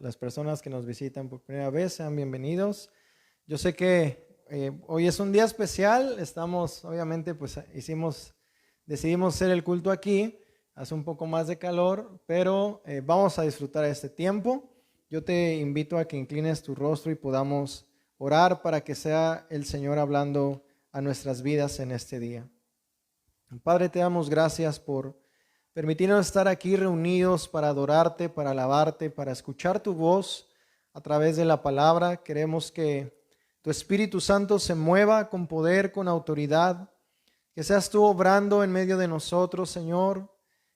Las personas que nos visitan por primera vez, sean bienvenidos. Yo sé que hoy es un día especial. Estamos, obviamente, pues decidimos hacer el culto aquí. Hace un poco más de calor, pero vamos a disfrutar este tiempo. Yo te invito a que inclines tu rostro y podamos orar para que sea el Señor hablando a nuestras vidas en este día. Padre, te damos gracias por permitirnos estar aquí reunidos para adorarte, para alabarte, para escuchar tu voz a través de la palabra. Queremos que tu Espíritu Santo se mueva con poder, con autoridad, que seas tú obrando en medio de nosotros, Señor,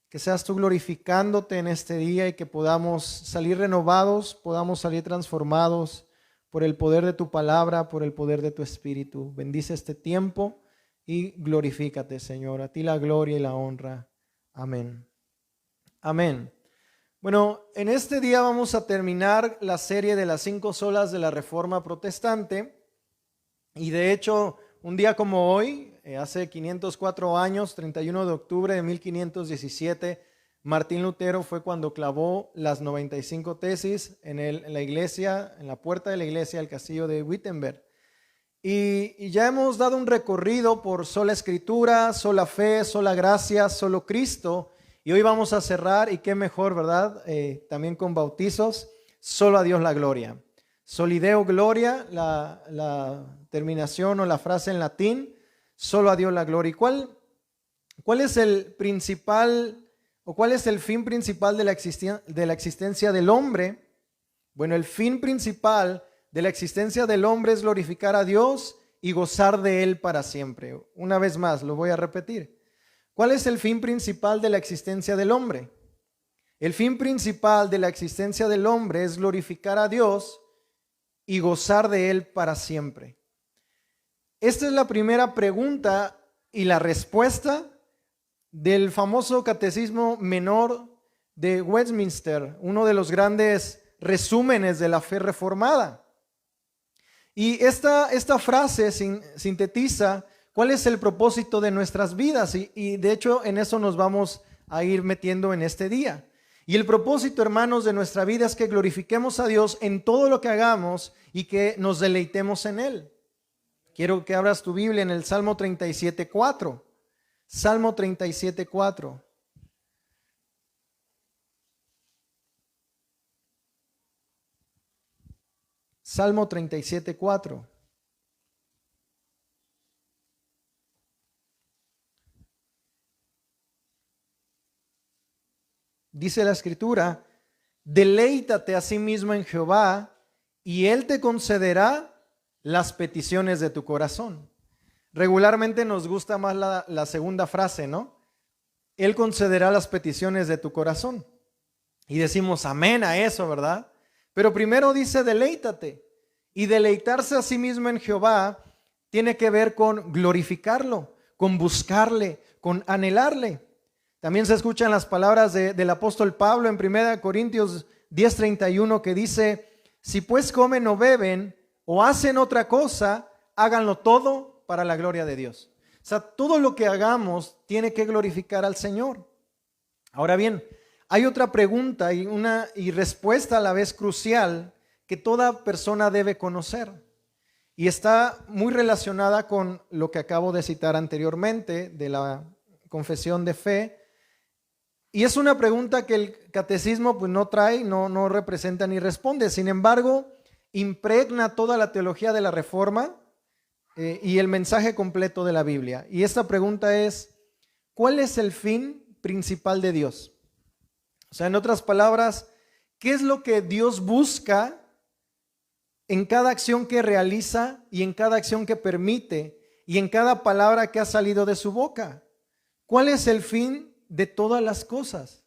que seas tú glorificándote en este día y que podamos salir renovados, podamos salir transformados por el poder de tu palabra, por el poder de tu Espíritu. Bendice este tiempo y glorifícate, Señor. A ti la gloria y la honra. Amén. Amén. Bueno, en este día vamos a terminar la serie de las 5 solas de la Reforma Protestante. Y de hecho, un día como hoy, hace 504 años, 31 de octubre de 1517, Martín Lutero fue cuando clavó las 95 tesis en la iglesia, en la puerta de la iglesia del castillo de Wittenberg. Y ya hemos dado un recorrido por sola escritura, sola fe, sola gracia, solo Cristo. Y hoy vamos a cerrar, y qué mejor, ¿verdad? También con bautizos, solo a Dios la gloria. Soli Deo gloria, la terminación o la frase en latín, solo a Dios la gloria. ¿Y cuál es el principal o cuál es el fin principal de la existencia del hombre? Bueno, el fin principal de la existencia del hombre es glorificar a Dios y gozar de Él para siempre. Una vez más, lo voy a repetir. ¿Cuál es el fin principal de la existencia del hombre? El fin principal de la existencia del hombre es glorificar a Dios y gozar de Él para siempre. Esta es la primera pregunta y la respuesta del famoso Catecismo Menor de Westminster, uno de los grandes resúmenes de la fe reformada. Y esta frase sintetiza cuál es el propósito de nuestras vidas y de hecho en eso nos vamos a ir metiendo en este día. Y el propósito, hermanos, de nuestra vida es que glorifiquemos a Dios en todo lo que hagamos y que nos deleitemos en Él. Quiero que abras tu Biblia en el Salmo 37:4. Salmo 37:4. Salmo 37:4. Dice la Escritura: deleítate a sí mismo en Jehová, y Él te concederá las peticiones de tu corazón. Regularmente nos gusta más la segunda frase, ¿no? Él concederá las peticiones de tu corazón. Y decimos amén a eso, ¿verdad? Pero primero dice deleítate. Y deleitarse a sí mismo en Jehová tiene que ver con glorificarlo, con buscarle, con anhelarle. También se escuchan las palabras del apóstol Pablo en 1 Corintios 10:31 que dice: si pues comen o beben o hacen otra cosa, háganlo todo para la gloria de Dios. O sea, todo lo que hagamos tiene que glorificar al Señor. Ahora bien, hay otra pregunta y respuesta a la vez crucial que toda persona debe conocer. Y está muy relacionada con lo que acabo de citar anteriormente de la confesión de fe. Y es una pregunta que el catecismo pues no trae, no representa ni responde. Sin embargo, impregna toda la teología de la Reforma y el mensaje completo de la Biblia. Y esta pregunta es: ¿cuál es el fin principal de Dios? O sea, en otras palabras, ¿qué es lo que Dios busca en cada acción que realiza y en cada acción que permite y en cada palabra que ha salido de su boca? ¿Cuál es el fin de todas las cosas?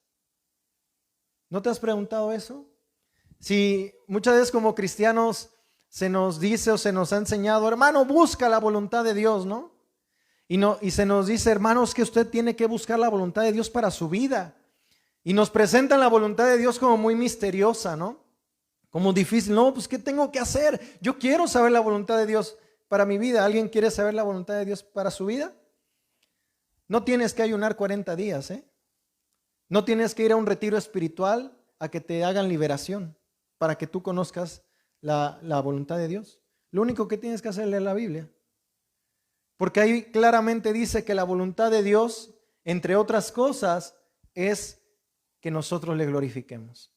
¿No te has preguntado eso? Si muchas veces como cristianos se nos dice o se nos ha enseñado, hermano, busca la voluntad de Dios, ¿no? Y se nos dice, hermanos, que usted tiene que buscar la voluntad de Dios para su vida. Y nos presentan la voluntad de Dios como muy misteriosa, ¿no? Como difícil. No, pues ¿qué tengo que hacer? Yo quiero saber la voluntad de Dios para mi vida. ¿Alguien quiere saber la voluntad de Dios para su vida? No tienes que ayunar 40 días, ¿eh? No tienes que ir a un retiro espiritual a que te hagan liberación. para que tú conozcas la voluntad de Dios. Lo único que tienes que hacer es leer la Biblia. Porque ahí claramente dice que la voluntad de Dios, entre otras cosas, es que nosotros le glorifiquemos.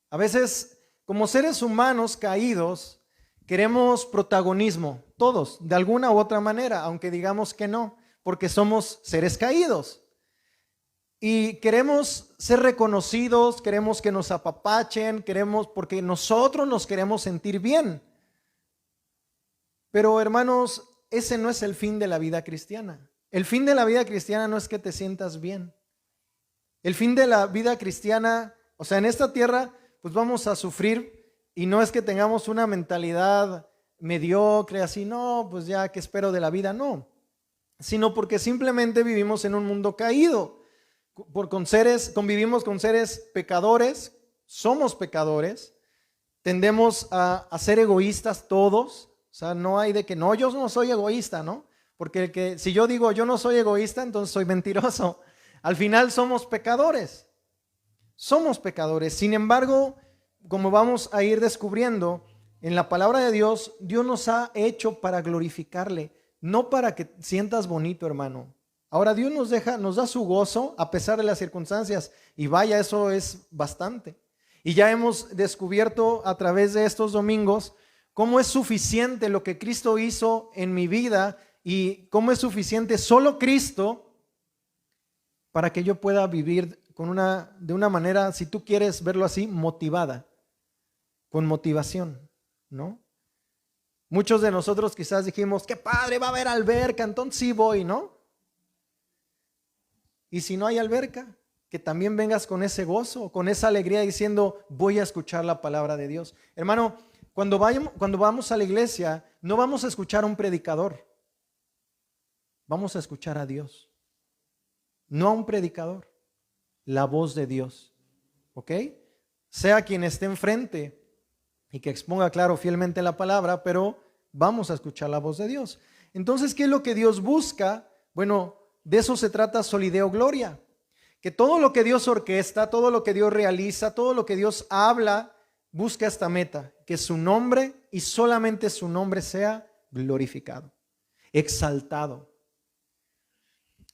A veces, como seres humanos caídos, queremos protagonismo, todos, de alguna u otra manera, aunque digamos que no, porque somos seres caídos. Y queremos ser reconocidos, queremos que nos apapachen, porque nosotros nos queremos sentir bien. Pero hermanos, ese no es el fin de la vida cristiana. El fin de la vida cristiana no es que te sientas bien. El fin de la vida cristiana, o sea, en esta tierra, pues vamos a sufrir, y no es que tengamos una mentalidad mediocre, así, no, pues ya, ¿qué espero de la vida? No, sino porque simplemente vivimos en un mundo caído. Convivimos con seres pecadores, somos pecadores, tendemos a ser egoístas todos, o sea, no hay de que no, yo no soy egoísta, ¿no? Porque si yo digo yo no soy egoísta, entonces soy mentiroso. Al final somos pecadores, sin embargo, como vamos a ir descubriendo, en la palabra de Dios, Dios nos ha hecho para glorificarle, no para que sientas bonito, hermano. Ahora Dios nos da su gozo a pesar de las circunstancias, y vaya, eso es bastante. Y ya hemos descubierto a través de estos domingos cómo es suficiente lo que Cristo hizo en mi vida y cómo es suficiente solo Cristo para que yo pueda vivir de una manera, si tú quieres verlo así, motivada, con motivación, ¿no? Muchos de nosotros quizás dijimos, qué padre, va a haber alberca, entonces sí voy, ¿no? Y si no hay alberca, que también vengas con ese gozo, con esa alegría diciendo, voy a escuchar la palabra de Dios. Hermano, cuando vamos a la iglesia, no vamos a escuchar a un predicador, vamos a escuchar a Dios, no a un predicador, la voz de Dios, ¿ok? Sea quien esté enfrente y que exponga, claro, fielmente la palabra, pero vamos a escuchar la voz de Dios. Entonces, ¿qué es lo que Dios busca? Bueno, de eso se trata Solideo Gloria, que todo lo que Dios orquesta, todo lo que Dios realiza, todo lo que Dios habla, busca esta meta, que su nombre y solamente su nombre sea glorificado, exaltado.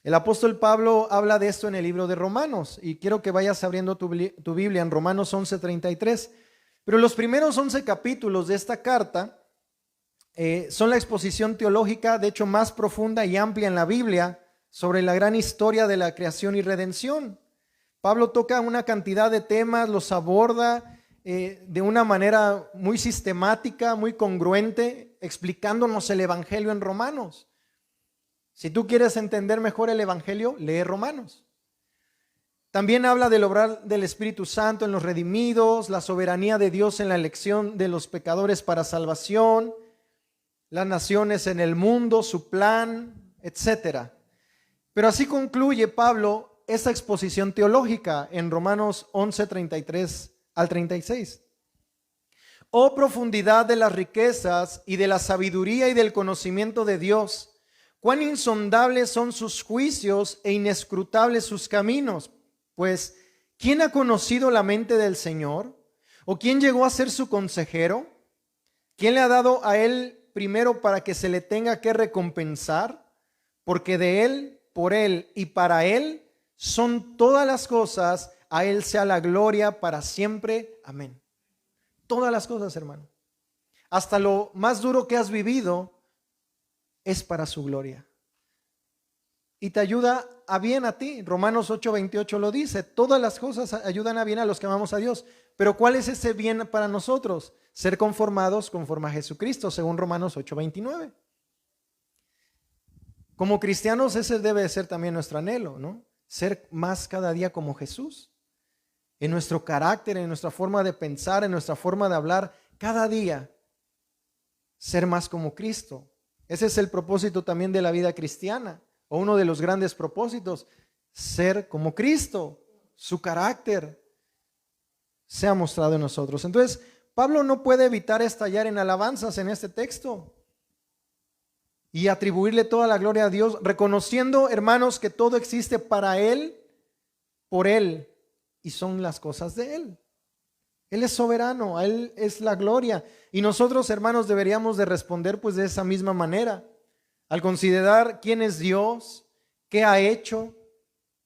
El apóstol Pablo habla de esto en el libro de Romanos, y quiero que vayas abriendo tu Biblia en Romanos 11:33. Pero los primeros 11 capítulos de esta carta son la exposición teológica, de hecho, más profunda y amplia en la Biblia sobre la gran historia de la creación y redención. Pablo toca una cantidad de temas, los aborda de una manera muy sistemática, muy congruente, explicándonos el Evangelio en Romanos. Si tú quieres entender mejor el Evangelio, lee Romanos. También habla del obrar del Espíritu Santo en los redimidos, la soberanía de Dios en la elección de los pecadores para salvación, las naciones en el mundo, su plan, etc. Pero así concluye Pablo esta exposición teológica en Romanos 11:33 al 36. Oh profundidad de las riquezas y de la sabiduría y del conocimiento de Dios, cuán insondables son sus juicios e inescrutables sus caminos. Pues, ¿quién ha conocido la mente del Señor? ¿O quién llegó a ser su consejero? ¿Quién le ha dado a él primero para que se le tenga que recompensar? Porque de él, por él y para él son todas las cosas, a él sea la gloria para siempre. Amén. Todas las cosas, hermano. Hasta lo más duro que has vivido es para su gloria. Y te ayuda a bien a ti. Romanos 8:28 lo dice. Todas las cosas ayudan a bien a los que amamos a Dios. Pero ¿cuál es ese bien para nosotros? Ser conformados conforme a Jesucristo, según Romanos 8:29. Como cristianos ese debe ser también nuestro anhelo, ¿no? Ser más cada día como Jesús. En nuestro carácter, en nuestra forma de pensar, en nuestra forma de hablar, cada día ser más como Cristo. Ese es el propósito también de la vida cristiana, o uno de los grandes propósitos, ser como Cristo, su carácter sea mostrado en nosotros. Entonces, Pablo no puede evitar estallar en alabanzas en este texto y atribuirle toda la gloria a Dios, reconociendo, hermanos, que todo existe para Él, por Él, y son las cosas de Él. Él es soberano, a Él es la gloria. Y nosotros, hermanos, deberíamos de responder pues de esa misma manera. Al considerar quién es Dios, qué ha hecho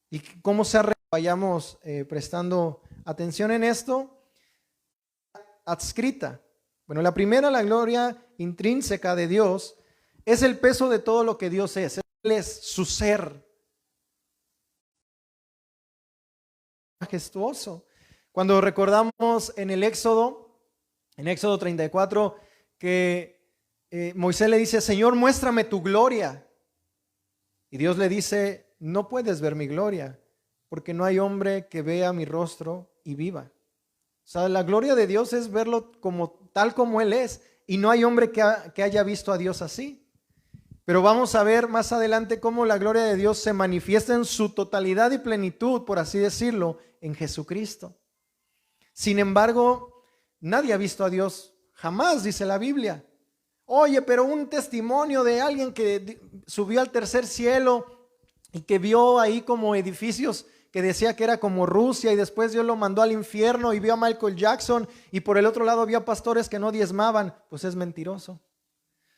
y cómo se ha vayamos prestando atención en esto. Adscrita. Bueno, la primera, la gloria intrínseca de Dios, es el peso de todo lo que Dios es. Él es su ser. Majestuoso. Cuando recordamos en el Éxodo 34, que Moisés le dice, Señor, muéstrame tu gloria. Y Dios le dice, no puedes ver mi gloria, porque no hay hombre que vea mi rostro y viva. O sea, la gloria de Dios es verlo tal como Él es, y no hay hombre que haya visto a Dios así. Pero vamos a ver más adelante cómo la gloria de Dios se manifiesta en su totalidad y plenitud, por así decirlo, en Jesucristo. Sin embargo, nadie ha visto a Dios jamás, dice la Biblia. Oye, pero un testimonio de alguien que subió al tercer cielo y que vio ahí como edificios que decía que era como Rusia, y después Dios lo mandó al infierno y vio a Michael Jackson, y por el otro lado vio pastores que no diezmaban, pues es mentiroso. O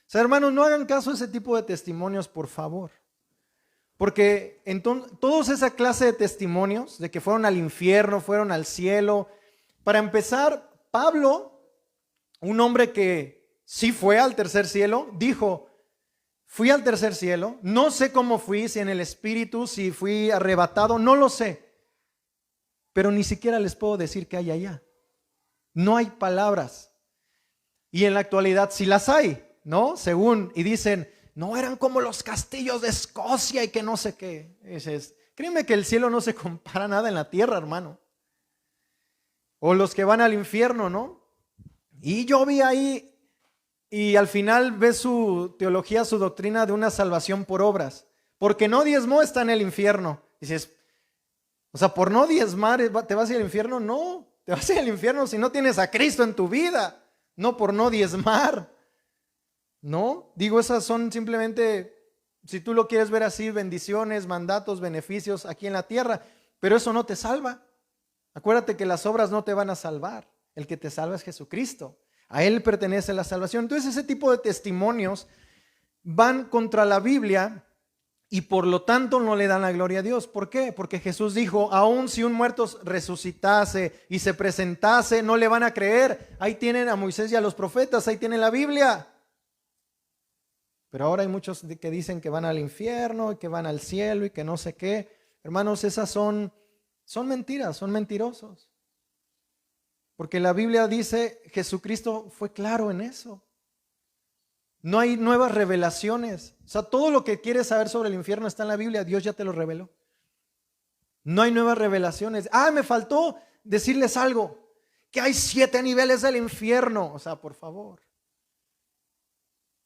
sea, hermanos, no hagan caso a ese tipo de testimonios, por favor. Porque entonces, todos esa clase de testimonios de que fueron al infierno, fueron al cielo. Para empezar, Pablo, un hombre que sí fue al tercer cielo, dijo, fui al tercer cielo, no sé cómo fui, si en el espíritu, si fui arrebatado, no lo sé. Pero ni siquiera les puedo decir qué hay allá. No hay palabras. Y en la actualidad sí las hay, ¿no? Según, y dicen, no, eran como los castillos de Escocia y que no sé qué. Créeme que el cielo no se compara nada en la tierra, hermano. O los que van al infierno, ¿no? Y yo vi ahí, y al final ves su teología, su doctrina de una salvación por obras. Porque no diezmó, está en el infierno. Dices, o sea, por no diezmar, ¿te vas a ir al infierno? No, te vas a ir al infierno si no tienes a Cristo en tu vida. No por no diezmar. No, digo, esas son simplemente, si tú lo quieres ver así, bendiciones, mandatos, beneficios aquí en la tierra. Pero eso no te salva. Acuérdate que las obras no te van a salvar. El que te salva es Jesucristo. A Él pertenece la salvación. Entonces ese tipo de testimonios van contra la Biblia y por lo tanto no le dan la gloria a Dios. ¿Por qué? Porque Jesús dijo, aun si un muerto resucitase y se presentase, no le van a creer. Ahí tienen a Moisés y a los profetas, ahí tienen la Biblia. Pero ahora hay muchos que dicen que van al infierno y que van al cielo y que no sé qué. Hermanos, esas son mentiras, son mentirosos. Porque la Biblia dice, Jesucristo fue claro en eso. No hay nuevas revelaciones. O sea, todo lo que quieres saber sobre el infierno está en la Biblia. Dios ya te lo reveló. No hay nuevas revelaciones. Me faltó decirles algo. Que hay 7 niveles del infierno. O sea, por favor.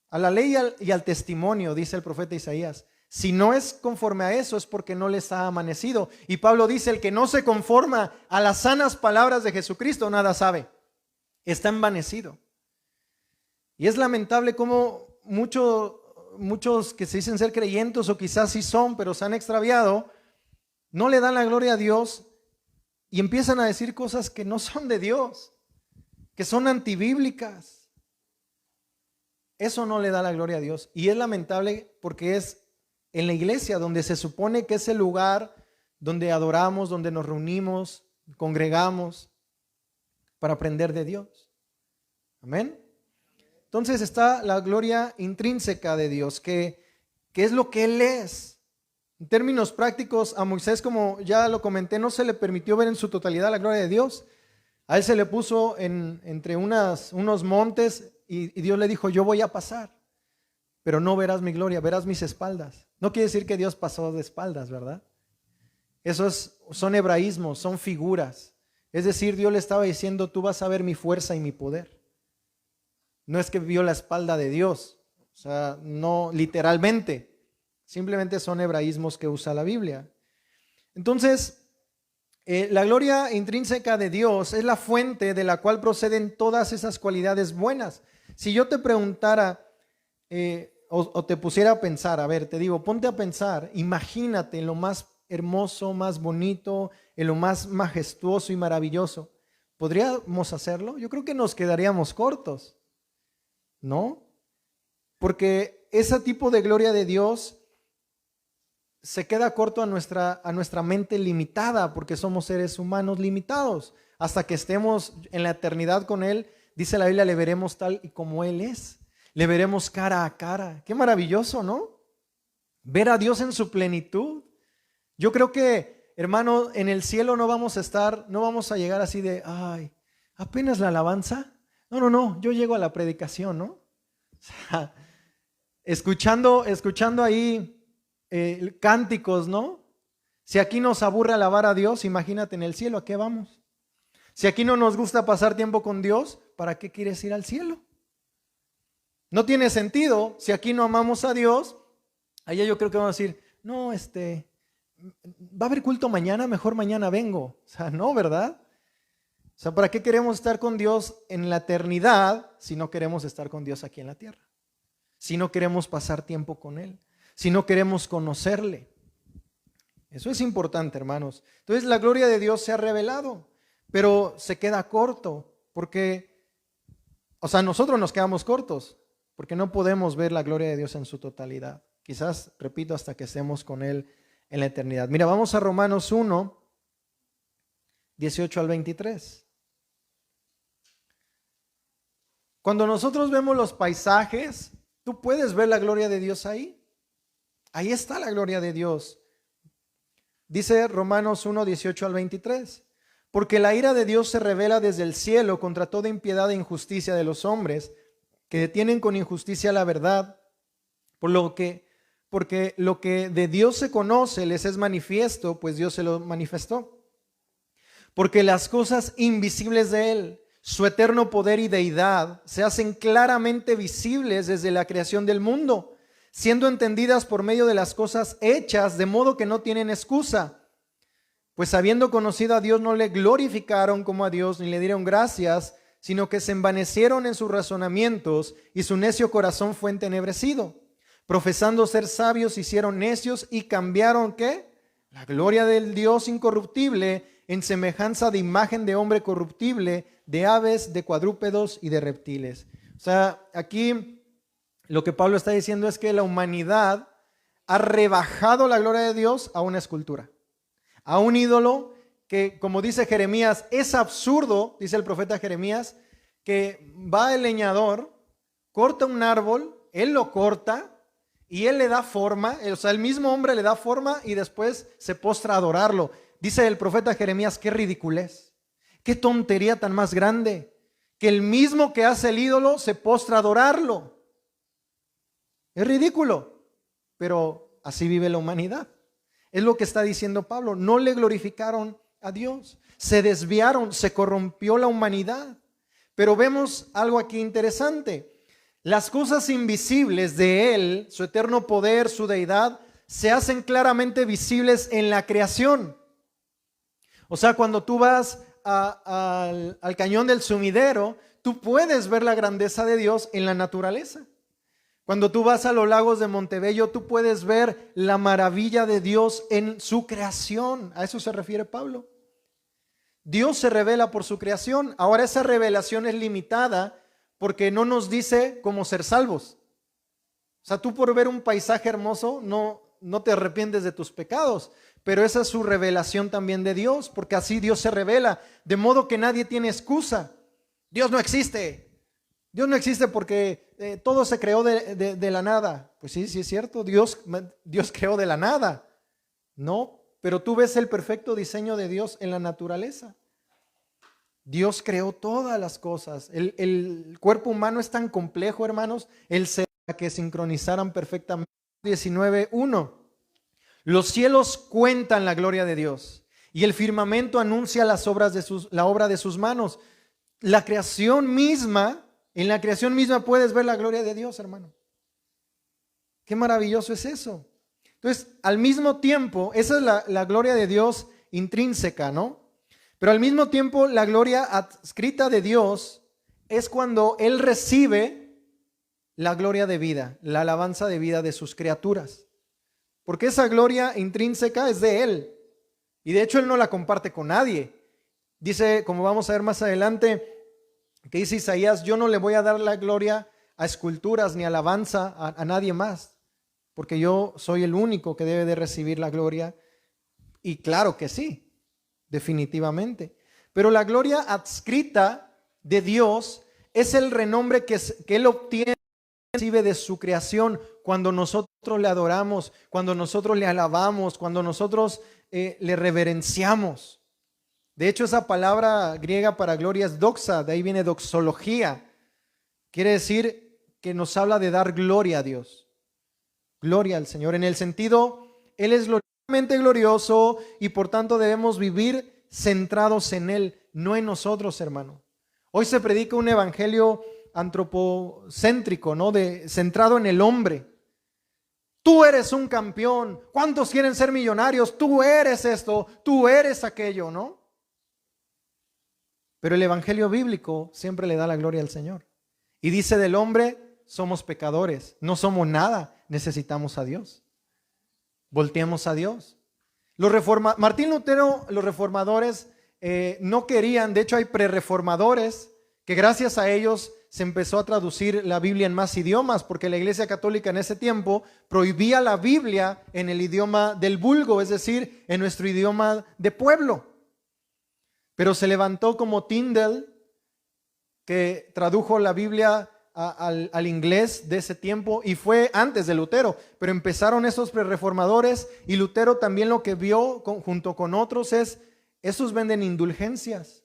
A la ley y al testimonio, dice el profeta Isaías. Si no es conforme a eso, es porque no les ha amanecido. Y Pablo dice, el que no se conforma a las sanas palabras de Jesucristo, nada sabe. Está envanecido. Y es lamentable cómo muchos que se dicen ser creyentes, o quizás sí son, pero se han extraviado, no le dan la gloria a Dios y empiezan a decir cosas que no son de Dios, que son antibíblicas. Eso no le da la gloria a Dios. Y es lamentable porque es en la iglesia donde se supone que es el lugar donde adoramos, donde nos reunimos, congregamos para aprender de Dios. Amén. Entonces está la gloria intrínseca de Dios, que es lo que Él es. En términos prácticos, a Moisés, como ya lo comenté, no se le permitió ver en su totalidad la gloria de Dios. A él se le puso entre unos montes y Dios le dijo, yo voy a pasar, pero no verás mi gloria, verás mis espaldas. No quiere decir que Dios pasó de espaldas, ¿verdad? Son hebraísmos, son figuras. Es decir, Dios le estaba diciendo, tú vas a ver mi fuerza y mi poder. No es que vio la espalda de Dios, o sea, no literalmente, simplemente son hebraísmos que usa la Biblia. Entonces, la gloria intrínseca de Dios es la fuente de la cual proceden todas esas cualidades buenas. Si yo te preguntara o te pusiera a pensar, a ver, te digo, ponte a pensar, imagínate en lo más hermoso, más bonito, en lo más majestuoso y maravilloso. ¿Podríamos hacerlo? Yo creo que nos quedaríamos cortos, ¿no? Porque ese tipo de gloria de Dios se queda corto a nuestra mente limitada, porque somos seres humanos limitados. Hasta que estemos en la eternidad con Él, dice la Biblia, le veremos tal y como Él es. Le veremos cara a cara. Qué maravilloso, ¿no? Ver a Dios en su plenitud. Yo creo que, hermano, en el cielo no vamos a llegar así de, ay, apenas la alabanza. No, yo llego a la predicación, ¿no? O sea, escuchando ahí cánticos, ¿no? Si aquí nos aburre alabar a Dios, imagínate en el cielo, ¿a qué vamos? Si aquí no nos gusta pasar tiempo con Dios, ¿para qué quieres ir al cielo? No tiene sentido. Si aquí no amamos a Dios, allá yo creo que vamos a decir, no, va a haber culto mañana, mejor mañana vengo. O sea, no, ¿verdad? O sea, ¿para qué queremos estar con Dios en la eternidad si no queremos estar con Dios aquí en la tierra? Si no queremos pasar tiempo con Él, si no queremos conocerle. Eso es importante, hermanos. Entonces la gloria de Dios se ha revelado, pero se queda corto porque, o sea, nosotros nos quedamos cortos porque no podemos ver la gloria de Dios en su totalidad. Quizás, repito, hasta que estemos con Él en la eternidad. Mira, vamos a Romanos 1, 18 al 23. Cuando nosotros vemos los paisajes, tú puedes ver la gloria de Dios ahí. Ahí está la gloria de Dios. Dice Romanos 1, 18 al 23. Porque la ira de Dios se revela desde el cielo contra toda impiedad e injusticia de los hombres, que detienen con injusticia la verdad, porque lo que de Dios se conoce les es manifiesto, pues Dios se lo manifestó. Porque las cosas invisibles de Él, su eterno poder y deidad, se hacen claramente visibles desde la creación del mundo, siendo entendidas por medio de las cosas hechas, de modo que no tienen excusa. Pues habiendo conocido a Dios, no le glorificaron como a Dios, ni le dieron gracias, sino que se envanecieron en sus razonamientos, y su necio corazón fue entenebrecido. Profesando ser sabios, hicieron necios y cambiaron, ¿qué? La gloria del Dios incorruptible en semejanza de imagen de hombre corruptible, de aves, de cuadrúpedos y de reptiles. O sea, aquí lo que Pablo está diciendo es que la humanidad ha rebajado la gloria de Dios a una escultura, a un ídolo que, como dice Jeremías, es absurdo, dice el profeta Jeremías, que va el leñador, corta un árbol, él lo corta y él le da forma, o sea, el mismo hombre le da forma y después se postra a adorarlo. Dice el profeta Jeremías, qué ridiculez, qué tontería tan más grande, que el mismo que hace el ídolo se postra a adorarlo. Es ridículo, pero así vive la humanidad. Es lo que está diciendo Pablo. No le glorificaron a Dios, se desviaron, se corrompió la humanidad. Pero vemos algo aquí interesante. Las cosas invisibles de Él, su eterno poder, su deidad, se hacen claramente visibles en la creación. O sea, cuando tú vas al cañón del sumidero, tú puedes ver la grandeza de Dios en la naturaleza. Cuando tú vas a los lagos de Montebello, tú puedes ver la maravilla de Dios en su creación. A eso se refiere Pablo. Dios se revela por su creación. Ahora esa revelación es limitada porque no nos dice cómo ser salvos. O sea, tú por ver un paisaje hermoso no te arrepientes de tus pecados, pero esa es su revelación también de Dios, porque así Dios se revela, de modo que nadie tiene excusa. Dios no existe. Dios no existe porque todo se creó de la nada. Pues sí, sí es cierto, Dios creó de la nada. No, pero tú ves el perfecto diseño de Dios en la naturaleza. Dios creó todas las cosas. El cuerpo humano es tan complejo, hermanos, el ser que sincronizaran perfectamente. 19:1. Los cielos cuentan la gloria de Dios y el firmamento anuncia la obra de sus manos. La creación misma, en la creación misma puedes ver la gloria de Dios, hermano. Qué maravilloso es eso. Entonces, al mismo tiempo, esa es la gloria de Dios intrínseca, ¿no? Pero al mismo tiempo, la gloria adscrita de Dios es cuando Él recibe la gloria de vida, la alabanza de vida de sus criaturas. Porque esa gloria intrínseca es de Él. Y de hecho Él no la comparte con nadie. Dice, como vamos a ver más adelante, que dice Isaías, yo no le voy a dar la gloria a esculturas ni alabanza a nadie más, porque yo soy el único que debe de recibir la gloria. Y claro que sí, definitivamente. Pero la gloria adscrita de Dios es el renombre que Él obtiene, recibe de su creación cuando nosotros le adoramos, cuando nosotros le alabamos, cuando nosotros le reverenciamos. De hecho, esa palabra griega para gloria es doxa, de ahí viene doxología. Quiere decir que nos habla de dar gloria a Dios. Gloria al Señor. En el sentido, Él es gloriosamente glorioso y por tanto debemos vivir centrados en Él, no en nosotros, hermano. Hoy se predica un evangelio antropocéntrico, ¿no? Centrado en el hombre. Tú eres un campeón. ¿Cuántos quieren ser millonarios? Tú eres esto, tú eres aquello, ¿no? Pero el evangelio bíblico siempre le da la gloria al Señor. Y dice del hombre, somos pecadores, no somos nada, necesitamos a Dios. Volteemos a Dios. Martín Lutero, los reformadores no querían, de hecho hay prerreformadores que gracias a ellos se empezó a traducir la Biblia en más idiomas, porque la Iglesia Católica en ese tiempo prohibía la Biblia en el idioma del vulgo, es decir, en nuestro idioma de pueblo. Pero se levantó como Tyndale, que tradujo la Biblia al inglés de ese tiempo, y fue antes de Lutero, pero empezaron esos prerreformadores, y Lutero también lo que vio junto con otros es, esos venden indulgencias.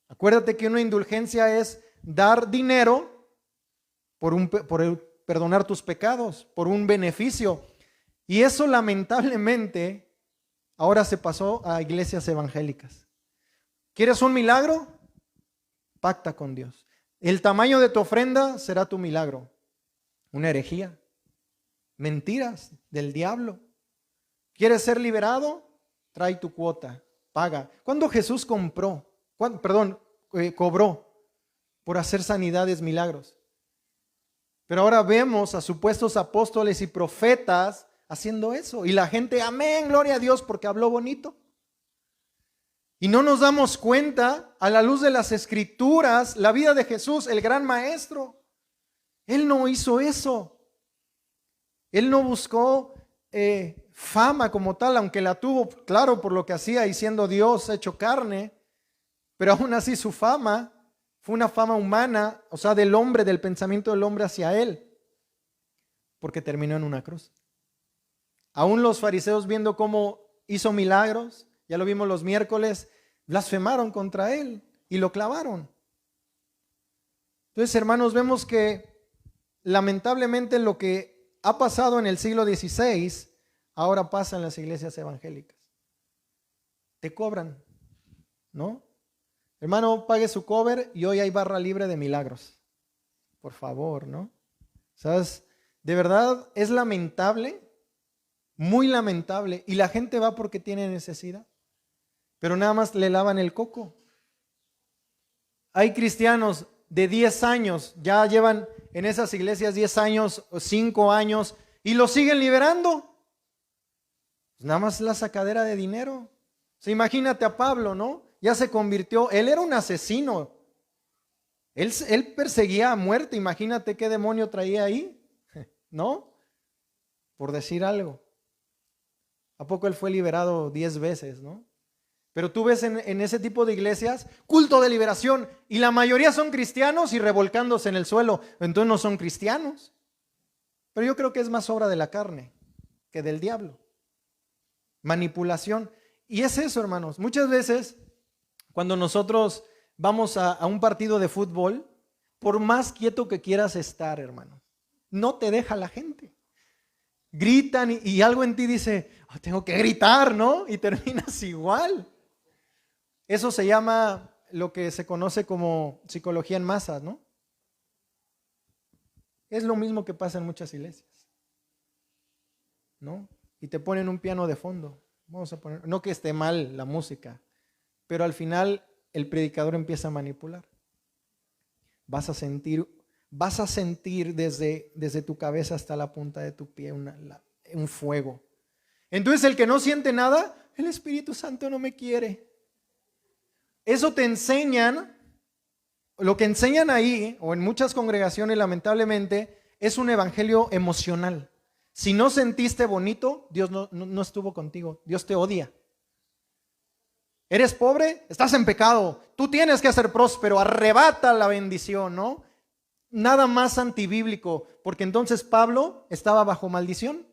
Acuérdate que una indulgencia es dar dinero por perdonar tus pecados, por un beneficio. Y eso lamentablemente ahora se pasó a iglesias evangélicas. ¿Quieres un milagro? Pacta con Dios. El tamaño de tu ofrenda será tu milagro. Una herejía. Mentiras del diablo. ¿Quieres ser liberado? Trae tu cuota. Paga. ¿Cuándo Jesús cobró por hacer sanidades, milagros? Pero ahora vemos a supuestos apóstoles y profetas haciendo eso. Y la gente, amén, gloria a Dios, porque habló bonito. Y no nos damos cuenta, a la luz de las Escrituras, la vida de Jesús, el gran maestro. Él no hizo eso. Él no buscó fama como tal, aunque la tuvo, claro, por lo que hacía y siendo Dios hecho carne. Pero aún así su fama fue una fama humana, o sea, del hombre, del pensamiento del hombre hacia Él. Porque terminó en una cruz. Aún los fariseos, viendo cómo hizo milagros, ya lo vimos los miércoles, blasfemaron contra Él y lo clavaron. Entonces, hermanos, vemos que lamentablemente lo que ha pasado en el siglo XVI, ahora pasa en las iglesias evangélicas. Te cobran, ¿no? Hermano, pague su cover y hoy hay barra libre de milagros. Por favor, ¿no? ¿Sabes? De verdad es lamentable, muy lamentable, y la gente va porque tiene necesidad. Pero nada más le lavan el coco. Hay cristianos de 10 años, ya llevan en esas iglesias 10 años o 5 años y los siguen liberando. Pues nada más la sacadera de dinero. O sea, imagínate a Pablo, ¿no? Ya se convirtió, él era un asesino. Él perseguía a muerte, imagínate qué demonio traía ahí, ¿no? Por decir algo. ¿A poco él fue liberado 10 veces, no? Pero tú ves en ese tipo de iglesias, culto de liberación, y la mayoría son cristianos y revolcándose en el suelo, entonces no son cristianos. Pero yo creo que es más obra de la carne que del diablo. Manipulación. Y es eso, hermanos. Muchas veces, cuando nosotros vamos a un partido de fútbol, por más quieto que quieras estar, hermano, no te deja la gente. Gritan y algo en ti dice, oh, tengo que gritar, ¿no? Y terminas igual. Eso se llama lo que se conoce como psicología en masas, ¿no? Es lo mismo que pasa en muchas iglesias, ¿no? Y te ponen un piano de fondo. Vamos a poner, no que esté mal la música, pero al final el predicador empieza a manipular. Vas a sentir desde tu cabeza hasta la punta de tu pie un fuego. Entonces el que no siente nada, el Espíritu Santo no me quiere. eso te enseñan, lo que enseñan ahí, o en muchas congregaciones lamentablemente, es un evangelio emocional. Si no sentiste bonito, Dios no estuvo contigo, Dios te odia. ¿Eres pobre? Estás en pecado. Tú tienes que ser próspero, arrebata la bendición, ¿no? Nada más antibíblico, porque entonces Pablo estaba bajo maldición.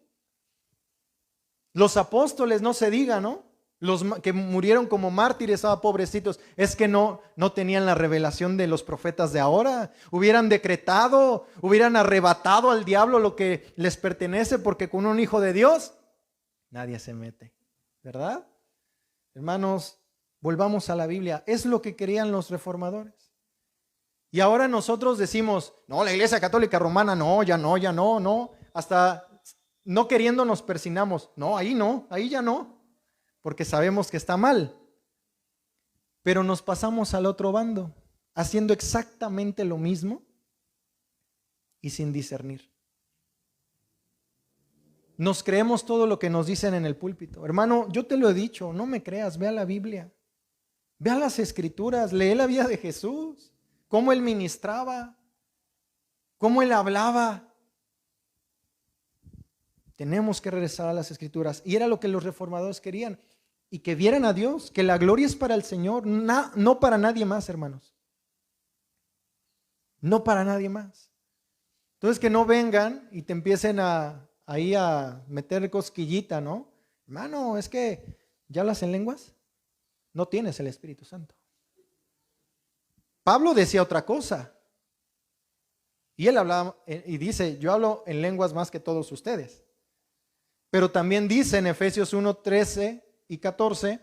Los apóstoles, no se diga, ¿no? Los que murieron como mártires, pobrecitos, es que no tenían la revelación de los profetas de ahora. Hubieran decretado, hubieran arrebatado al diablo lo que les pertenece, porque con un hijo de Dios nadie se mete, ¿verdad? Hermanos, volvamos a la Biblia. Es lo que querían los reformadores. Y ahora nosotros decimos, no, la Iglesia Católica Romana, no. Hasta no queriendo nos persinamos. No, ahí ya no. Porque sabemos que está mal. Pero nos pasamos al otro bando, haciendo exactamente lo mismo y sin discernir. Nos creemos todo lo que nos dicen en el púlpito. Hermano, yo te lo he dicho, no me creas, ve a la Biblia. Ve a las Escrituras, lee la vida de Jesús, cómo Él ministraba, cómo Él hablaba. Tenemos que regresar a las Escrituras. Y era lo que los reformadores querían. Y que vieran a Dios, que la gloria es para el Señor, no para nadie más, hermanos. No para nadie más. Entonces que no vengan y te empiecen ahí a meter cosquillita, ¿no? Hermano, es que ¿ya hablas en lenguas? No tienes el Espíritu Santo. Pablo decía otra cosa. Y él hablaba y dice, yo hablo en lenguas más que todos ustedes. Pero también dice en Efesios 1:13 y 14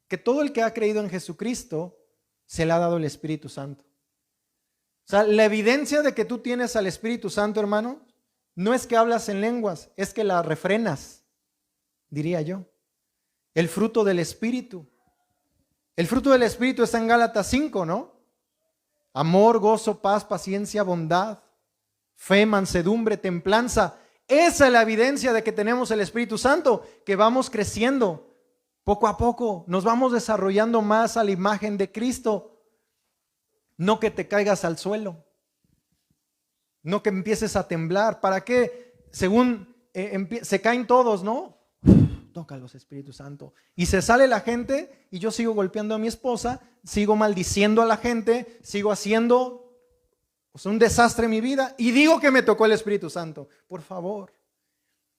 que todo el que ha creído en Jesucristo se le ha dado el Espíritu Santo. O sea, la evidencia de que tú tienes al Espíritu Santo, hermano, no es que hablas en lenguas, es que la refrenas, diría yo. El fruto del Espíritu. El fruto del Espíritu está en Gálatas 5, ¿no? Amor, gozo, paz, paciencia, bondad, fe, mansedumbre, templanza. Esa es la evidencia de que tenemos el Espíritu Santo, que vamos creciendo poco a poco, nos vamos desarrollando más a la imagen de Cristo. No que te caigas al suelo, no que empieces a temblar. ¿Para qué? Según se caen todos, ¿no? Toca los Espíritu Santo. Y se sale la gente y yo sigo golpeando a mi esposa, sigo maldiciendo a la gente, sigo haciendo un desastre en mi vida y digo que me tocó el Espíritu Santo. Por favor.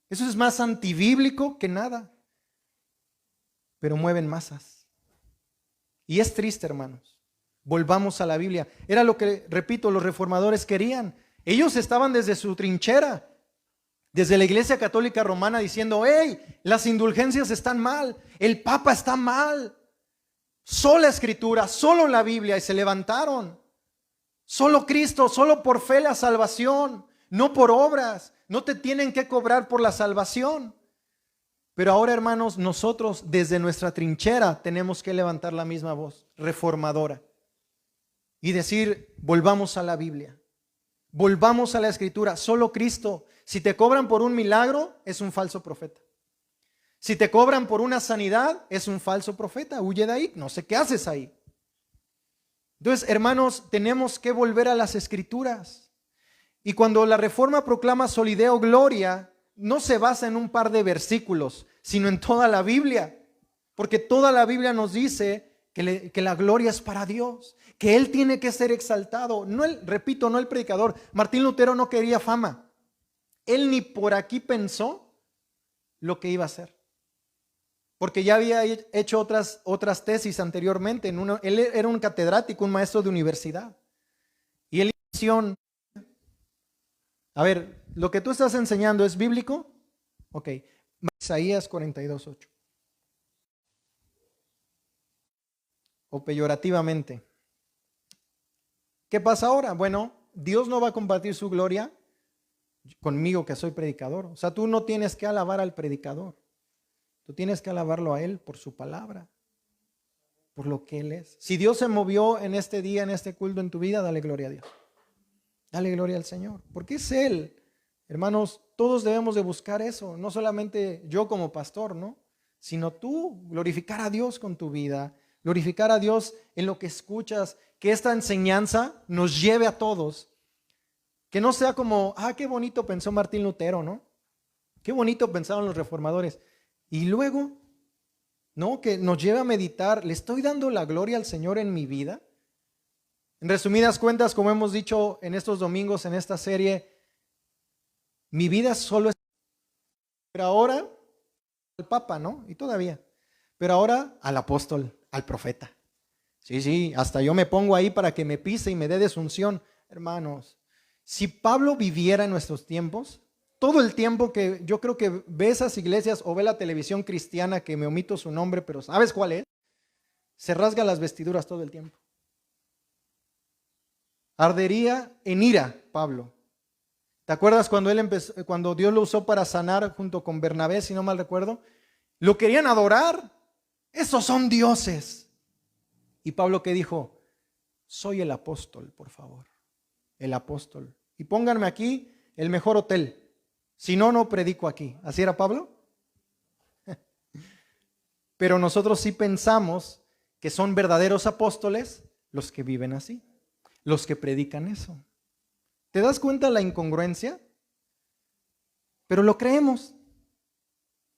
Eso es más antibíblico que nada. Pero mueven masas. Y es triste, hermanos. Volvamos a la Biblia. Era lo que, repito, los reformadores querían. Ellos estaban desde su trinchera, desde la Iglesia Católica Romana, diciendo, hey, las indulgencias están mal, el Papa está mal, sola Escritura, solo la Biblia, y se levantaron. Solo Cristo, solo por fe la salvación, no por obras. No te tienen que cobrar por la salvación. Pero ahora, hermanos, nosotros desde nuestra trinchera tenemos que levantar la misma voz reformadora y decir, volvamos a la Biblia, volvamos a la Escritura. Solo Cristo. Si te cobran por un milagro, es un falso profeta. Si te cobran por una sanidad, es un falso profeta. Huye de ahí, no sé qué haces ahí. Entonces, hermanos, tenemos que volver a las Escrituras. Y cuando la Reforma proclama solideo gloria, no se basa en un par de versículos, sino en toda la Biblia. Porque toda la Biblia nos dice que la gloria es para Dios, que Él tiene que ser exaltado. No repito, no el predicador. Martín Lutero no quería fama. Él ni por aquí pensó lo que iba a hacer. Porque ya había hecho otras tesis anteriormente. Él era un catedrático, un maestro de universidad. Y él hizo, a ver, ¿lo que tú estás enseñando es bíblico? Ok. Isaías 42:8. O peyorativamente. ¿Qué pasa ahora? Bueno, Dios no va a compartir su gloria conmigo que soy predicador. O sea, tú no tienes que alabar al predicador. Tú tienes que alabarlo a Él por su palabra, por lo que Él es. Si Dios se movió en este día, en este culto en tu vida, dale gloria a Dios. Dale gloria al Señor, porque es Él. Hermanos, todos debemos de buscar eso, no solamente yo como pastor, ¿no? Sino tú glorificar a Dios con tu vida, glorificar a Dios en lo que escuchas, que esta enseñanza nos lleve a todos. Que no sea como, qué bonito pensó Martín Lutero, ¿no? Qué bonito pensaron los reformadores. Y luego, ¿no? Que nos lleve a meditar, ¿le estoy dando la gloria al Señor en mi vida? En resumidas cuentas, como hemos dicho en estos domingos, en esta serie, mi vida solo es... Pero ahora, al Papa, ¿no? Y todavía. Pero ahora al apóstol, al profeta. Sí, hasta yo me pongo ahí para que me pise y me dé desunción. Hermanos, si Pablo viviera en nuestros tiempos, todo el tiempo que yo creo que ve esas iglesias o ve la televisión cristiana, que me omito su nombre, pero ¿sabes cuál es? Se rasga las vestiduras todo el tiempo. Ardería en ira, Pablo. ¿Te acuerdas cuando cuando Dios lo usó para sanar junto con Bernabé, si no mal recuerdo? Lo querían adorar. Esos son dioses. Y Pablo, ¿qué dijo? Soy el apóstol, por favor. El apóstol. Y pónganme aquí el mejor hotel. Si no, no predico aquí. ¿Así era Pablo? Pero nosotros sí pensamos que son verdaderos apóstoles los que viven así, los que predican eso. ¿Te das cuenta la incongruencia? Pero lo creemos.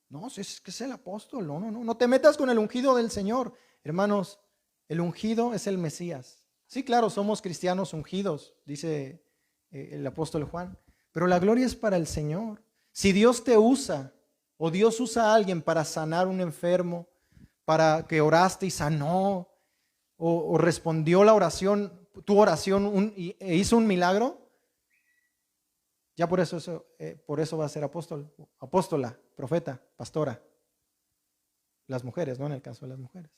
No, es que es el apóstol. No te metas con el ungido del Señor. Hermanos, el ungido es el Mesías. Sí, claro, somos cristianos ungidos, dice el apóstol Juan. Pero la gloria es para el Señor. Si Dios te usa, o Dios usa a alguien para sanar un enfermo, para que oraste y sanó, o respondió la oración, tu oración e hizo un milagro, ya por eso va a ser apóstol, apóstola, profeta, pastora. Las mujeres, ¿no? En el caso de las mujeres.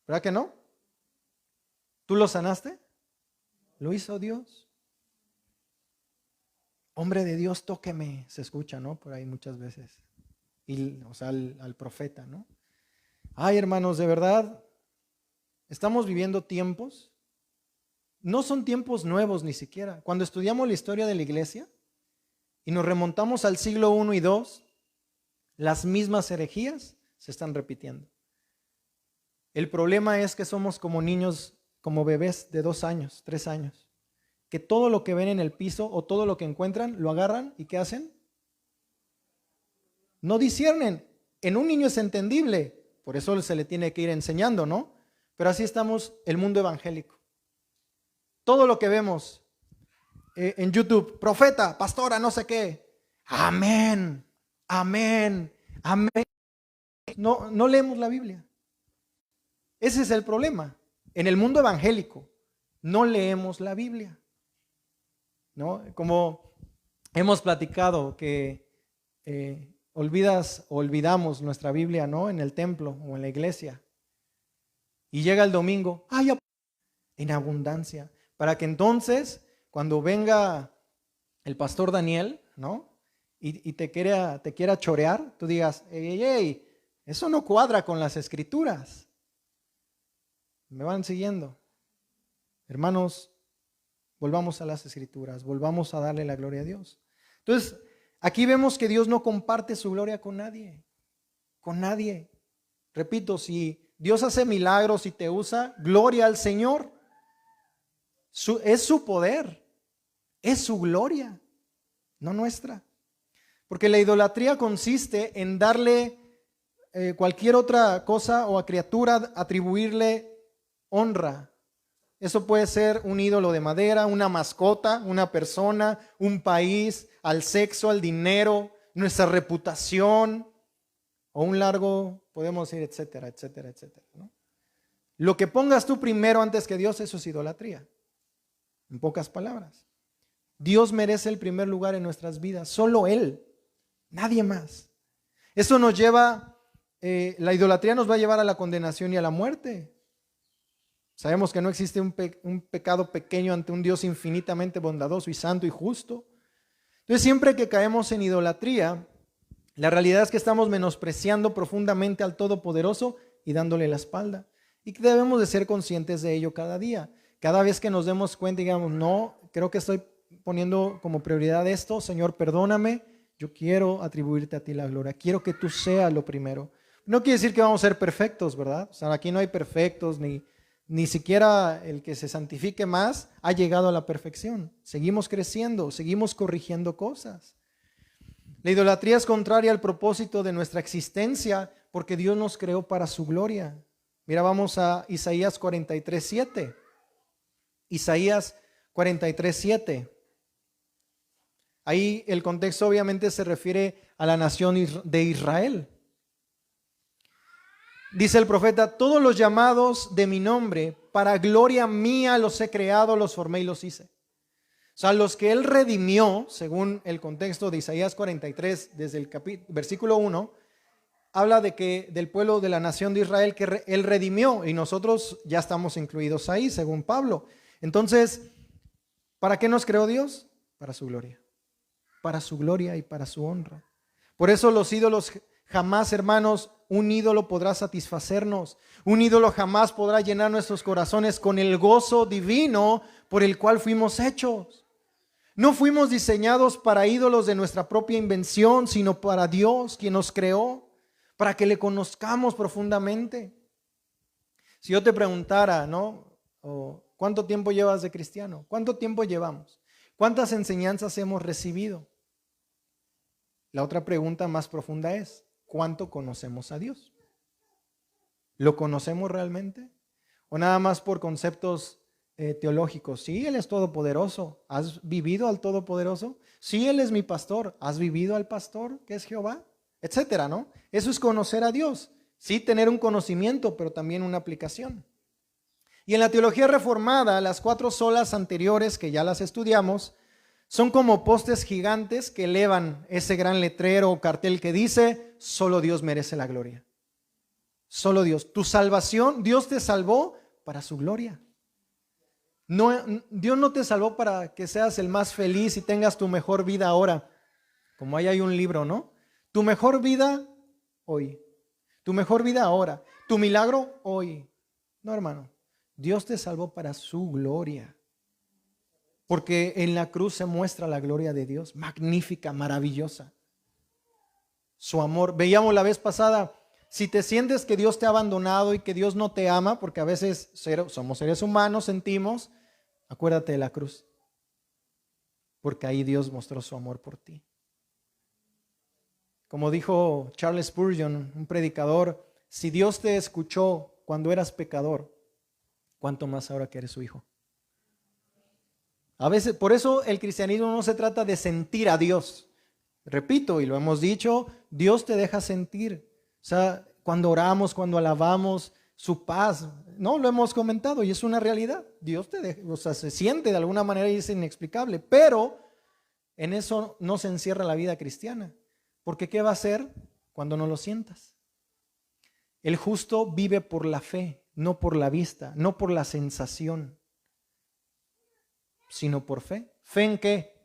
¿Verdad que no? ¿Tú lo sanaste? ¿Lo hizo Dios? Hombre de Dios, tóqueme, se escucha, ¿no? Por ahí muchas veces. O sea, al profeta, ¿no? Ay, hermanos, de verdad, estamos viviendo tiempos, no son tiempos nuevos ni siquiera. Cuando estudiamos la historia de la iglesia y nos remontamos al siglo I y II, las mismas herejías se están repitiendo. El problema es que somos como niños, como bebés de 2 años, 3 años, que todo lo que ven en el piso o todo lo que encuentran, lo agarran y ¿qué hacen? No disciernen. En un niño es entendible, por eso se le tiene que ir enseñando, ¿no? Pero así estamos el mundo evangélico. Todo lo que vemos en YouTube, profeta, pastora, no sé qué. Amén, amén, amén. No leemos la Biblia. Ese es el problema. En el mundo evangélico no leemos la Biblia, ¿no? Como hemos platicado que olvidamos nuestra Biblia, ¿no? En el templo o en la iglesia. Y llega el domingo, en abundancia. Para que entonces, cuando venga el pastor Daniel, ¿no? Y te quiera chorear, tú digas, ey, eso no cuadra con las escrituras. ¿Me van siguiendo? Hermanos, volvamos a las escrituras, volvamos a darle la gloria a Dios. Entonces, aquí vemos que Dios no comparte su gloria con nadie. Con nadie. Repito, si Dios hace milagros y te usa, gloria al Señor. Es su poder, es su gloria, no nuestra. Porque la idolatría consiste en darle cualquier otra cosa o a criatura, atribuirle honra. Eso puede ser un ídolo de madera, una mascota, una persona, un país, al sexo, al dinero, nuestra reputación, o un largo, podemos decir, etcétera, etcétera, etcétera, ¿no? Lo que pongas tú primero antes que Dios, eso es idolatría. En pocas palabras. Dios merece el primer lugar en nuestras vidas, solo Él, nadie más. Eso nos lleva, la idolatría nos va a llevar a la condenación y a la muerte. Sabemos que no existe un pecado pequeño ante un Dios infinitamente bondadoso y santo y justo. Entonces, siempre que caemos en idolatría, la realidad es que estamos menospreciando profundamente al Todopoderoso y dándole la espalda. Y que debemos de ser conscientes de ello cada día. Cada vez que nos demos cuenta y digamos, no, creo que estoy poniendo como prioridad esto, Señor, perdóname, yo quiero atribuirte a ti la gloria, quiero que tú seas lo primero. No quiere decir que vamos a ser perfectos, ¿verdad? O sea, aquí no hay perfectos, ni ni siquiera el que se santifique más ha llegado a la perfección. Seguimos creciendo, seguimos corrigiendo cosas. La idolatría es contraria al propósito de nuestra existencia porque Dios nos creó para su gloria. Mira, vamos a Isaías 43:7. Isaías 43:7. Ahí el contexto obviamente se refiere a la nación de Israel. Dice el profeta: todos los llamados de mi nombre, para gloria mía los he creado, los formé y los hice. O sea, los que Él redimió, según el contexto de Isaías 43, desde el versículo 1, habla de que del pueblo de la nación de Israel que Él redimió, y nosotros ya estamos incluidos ahí, según Pablo. Entonces, ¿para qué nos creó Dios? Para su gloria y para su honra. Por eso los ídolos jamás, hermanos, un ídolo podrá satisfacernos. Un ídolo jamás podrá llenar nuestros corazones con el gozo divino por el cual fuimos hechos. No fuimos diseñados para ídolos de nuestra propia invención, sino para Dios, quien nos creó, para que le conozcamos profundamente. Si yo te preguntara, ¿no? ¿Cuánto tiempo llevas de cristiano? ¿Cuánto tiempo llevamos? ¿Cuántas enseñanzas hemos recibido? La otra pregunta más profunda es: ¿cuánto conocemos a Dios? ¿Lo conocemos realmente? ¿O nada más por conceptos teológicos? Sí, Él es todopoderoso. ¿Has vivido al todopoderoso? Sí, Él es mi pastor. ¿Has vivido al pastor que es Jehová? Etcétera, ¿no? Eso es conocer a Dios. Sí, tener un conocimiento, pero también una aplicación. Y en la teología reformada, las 4 solas anteriores, que ya las estudiamos, son como postes gigantes que elevan ese gran letrero o cartel que dice: solo Dios merece la gloria. Solo Dios. Tu salvación, Dios te salvó para su gloria. No, Dios no te salvó para que seas el más feliz y tengas tu mejor vida ahora. Como ahí hay un libro, ¿no? Tu mejor vida hoy. Tu mejor vida ahora. Tu milagro hoy. No, hermano. Dios te salvó para su gloria. Porque en la cruz se muestra la gloria de Dios. Magnífica, maravillosa. Su amor. Veíamos la vez pasada: si te sientes que Dios te ha abandonado y que Dios no te ama, porque a veces somos seres humanos, sentimos, acuérdate de la cruz. Porque ahí Dios mostró su amor por ti. Como dijo Charles Spurgeon, un predicador: si Dios te escuchó cuando eras pecador, ¿cuánto más ahora que eres su hijo? A veces, por eso el cristianismo no se trata de sentir a Dios. Repito, y lo hemos dicho, Dios te deja sentir. O sea, cuando oramos, cuando alabamos, su paz, no, lo hemos comentado y es una realidad. Dios te deja, o sea, se siente de alguna manera y es inexplicable, pero en eso no se encierra la vida cristiana. Porque ¿qué va a hacer cuando no lo sientas? El justo vive por la fe, no por la vista, no por la sensación, sino por fe. ¿Fe en qué?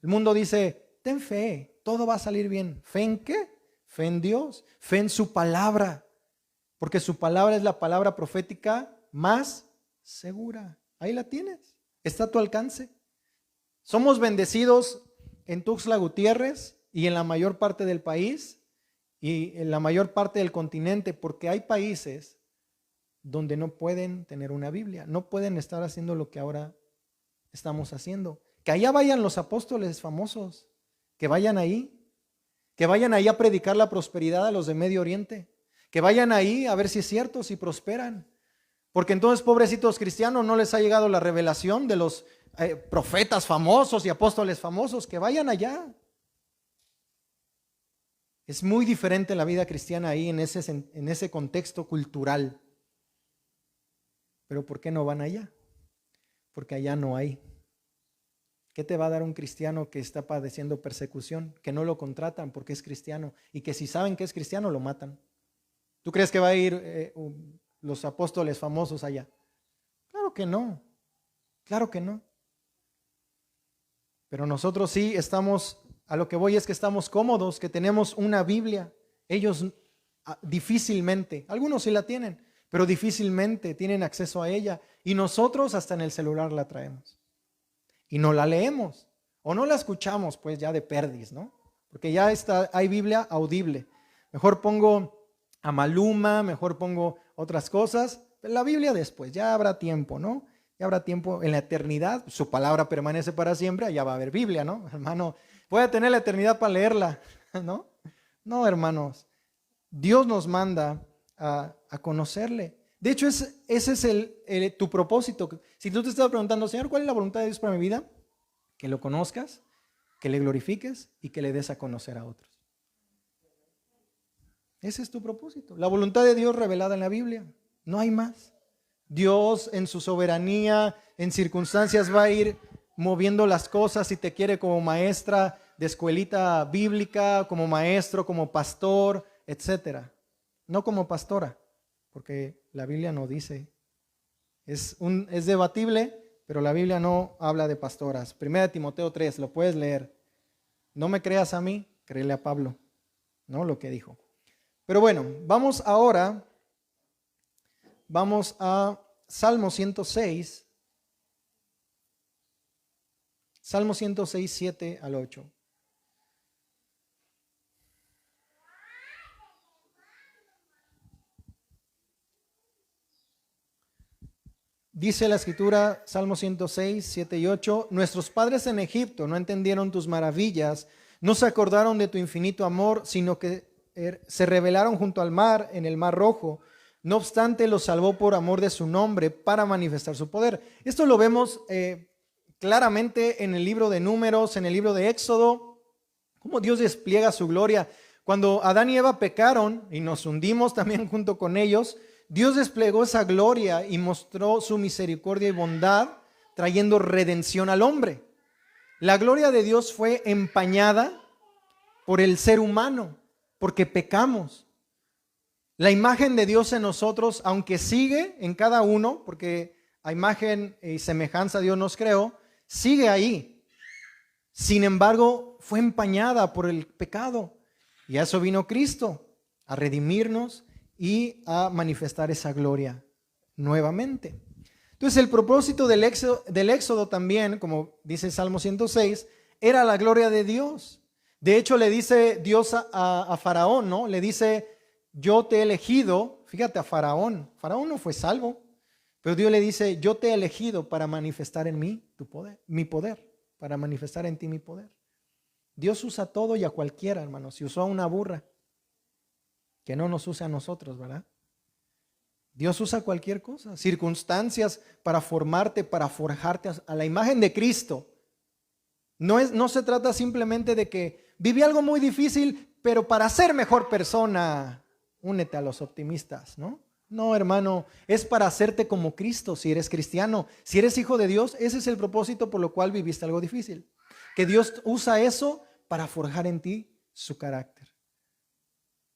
El mundo dice: ten fe, todo va a salir bien. ¿Fe en qué? Fe en Dios, fe en su palabra, porque su palabra es la palabra profética más segura. Ahí la tienes, está a tu alcance. Somos bendecidos en Tuxtla Gutiérrez y en la mayor parte del país y en la mayor parte del continente, porque hay países donde no pueden tener una Biblia, no pueden estar haciendo lo que ahora estamos haciendo. Que allá vayan los apóstoles famosos, que vayan ahí a predicar la prosperidad a los de Medio Oriente, que vayan ahí a ver si es cierto, si prosperan. Porque entonces, pobrecitos cristianos, no les ha llegado la revelación de los profetas famosos y apóstoles famosos. Que vayan allá. Es muy diferente la vida cristiana ahí en ese contexto cultural. Pero ¿por qué no van allá? Porque allá no hay. ¿Qué te va a dar un cristiano que está padeciendo persecución? Que no lo contratan porque es cristiano y que si saben que es cristiano lo matan. ¿Tú crees que va a ir los apóstoles famosos allá? Claro que no, claro que no. Pero nosotros sí estamos, a lo que voy es que estamos cómodos, que tenemos una Biblia. Ellos difícilmente, algunos sí la tienen, pero difícilmente tienen acceso a ella. Y nosotros hasta en el celular la traemos. Y no la leemos. O no la escuchamos, pues ya de perdiz, ¿no? Porque ya hay Biblia audible. Mejor pongo a Maluma, mejor pongo otras cosas, La Biblia después, ya habrá tiempo, ¿no? Ya habrá tiempo en la eternidad, su palabra permanece para siempre, allá va a haber Biblia, ¿no? Hermano, voy a tener la eternidad para leerla, ¿no? No, hermanos, Dios nos manda a conocerle. De hecho, ese es tu propósito. Si tú te estás preguntando, Señor, ¿cuál es la voluntad de Dios para mi vida? Que lo conozcas, que le glorifiques y que le des a conocer a otros. Ese es tu propósito. La voluntad de Dios revelada en la Biblia. No hay más. Dios en su soberanía, en circunstancias va a ir moviendo las cosas si te quiere como maestra de escuelita bíblica, como maestro, como pastor, etcétera. No como pastora, porque la Biblia no dice. Es debatible, pero la Biblia no habla de pastoras. 1 Timoteo 3, lo puedes leer. No me creas a mí, créele a Pablo, ¿no? Lo que dijo. Pero bueno, vamos a Salmo 106. Salmo 106, 7 al 8. Dice la escritura, Salmo 106, 7 y 8, nuestros padres en Egipto no entendieron tus maravillas, no se acordaron de tu infinito amor, sino que se rebelaron junto al mar, en el mar rojo. No obstante, los salvó por amor de su nombre para manifestar su poder. Esto lo vemos claramente en el libro de Números, en el libro de Éxodo, cómo Dios despliega su gloria. Cuando Adán y Eva pecaron y nos hundimos también junto con ellos, Dios desplegó esa gloria y mostró su misericordia y bondad, trayendo redención al hombre. La gloria de Dios fue empañada por el ser humano, porque pecamos. La imagen de Dios en nosotros, aunque sigue en cada uno, porque a imagen y semejanza Dios nos creó, sigue ahí. Sin embargo, fue empañada por el pecado. Y a eso vino Cristo, a redimirnos y a manifestar esa gloria nuevamente. Entonces el propósito del éxodo también, como dice Salmo 106, era la gloria de Dios. De hecho le dice Dios a Faraón, ¿no? Le dice, yo te he elegido, fíjate a Faraón no fue salvo, pero Dios le dice, yo te he elegido para manifestar en mí tu poder, mi poder, para manifestar en ti mi poder. Dios usa todo y a cualquiera, hermano. Si usó a una burra, que no nos use a nosotros, ¿verdad? Dios usa cualquier cosa, circunstancias para formarte, para forjarte a la imagen de Cristo. No se trata simplemente de que viví algo muy difícil, pero para ser mejor persona, únete a los optimistas, ¿no? No, hermano, es para hacerte como Cristo si eres cristiano. Si eres hijo de Dios, ese es el propósito por lo cual viviste algo difícil. Que Dios usa eso para forjar en ti su carácter,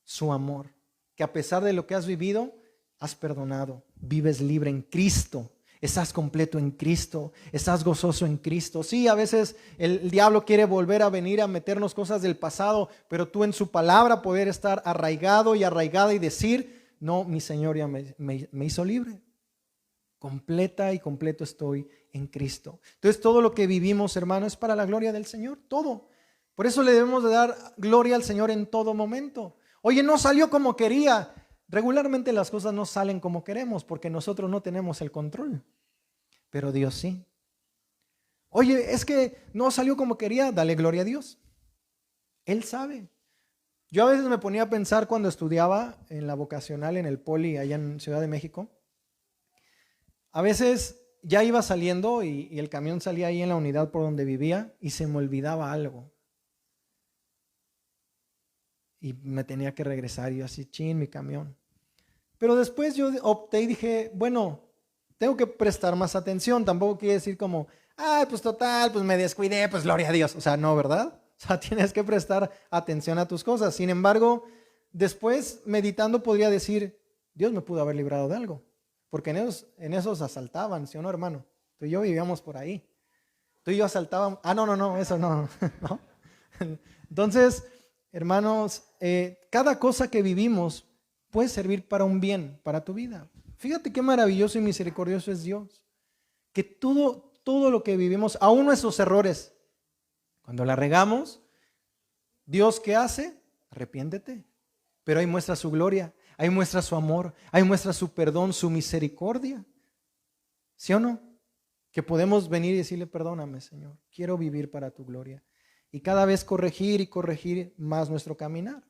su amor. Que a pesar de lo que has vivido, has perdonado, vives libre en Cristo. Estás completo en Cristo, estás gozoso en Cristo. Sí, a veces el diablo quiere volver a venir a meternos cosas del pasado, pero tú en su palabra poder estar arraigado y arraigada y decir, no, mi Señor ya me hizo libre. Completa y completo estoy en Cristo. Entonces todo lo que vivimos, hermano, es para la gloria del Señor, todo. Por eso le debemos de dar gloria al Señor en todo momento. Oye, no salió como quería. Regularmente las cosas no salen como queremos porque nosotros no tenemos el control, pero Dios sí. Oye, es que no salió como quería, dale gloria a Dios. Él sabe. Yo a veces me ponía a pensar cuando estudiaba en la vocacional en el Poli allá en Ciudad de México. A veces ya iba saliendo y el camión salía ahí en la unidad por donde vivía y se me olvidaba algo. Y me tenía que regresar y yo así, chin, mi camión. Pero después yo opté y dije, bueno, tengo que prestar más atención. Tampoco quiere decir como, pues total, pues me descuidé, pues gloria a Dios. O sea, no, ¿verdad? O sea, tienes que prestar atención a tus cosas. Sin embargo, después meditando podría decir, Dios me pudo haber librado de algo. Porque en esos asaltaban, ¿sí o no, hermano? Tú y yo vivíamos por ahí. Tú y yo asaltábamos. No, eso no. ¿No? Entonces, hermanos, cada cosa que vivimos puede servir para un bien, para tu vida. Fíjate qué maravilloso y misericordioso es Dios. Que todo lo que vivimos, aún nuestros errores, cuando la regamos, Dios, ¿qué hace? Arrepiéntete. Pero ahí muestra su gloria. ahí muestra su amor, ahí muestra su perdón, su misericordia. ¿Sí o no? Que podemos venir y decirle, perdóname, Señor, quiero vivir para tu gloria. Y cada vez corregir y corregir más nuestro caminar.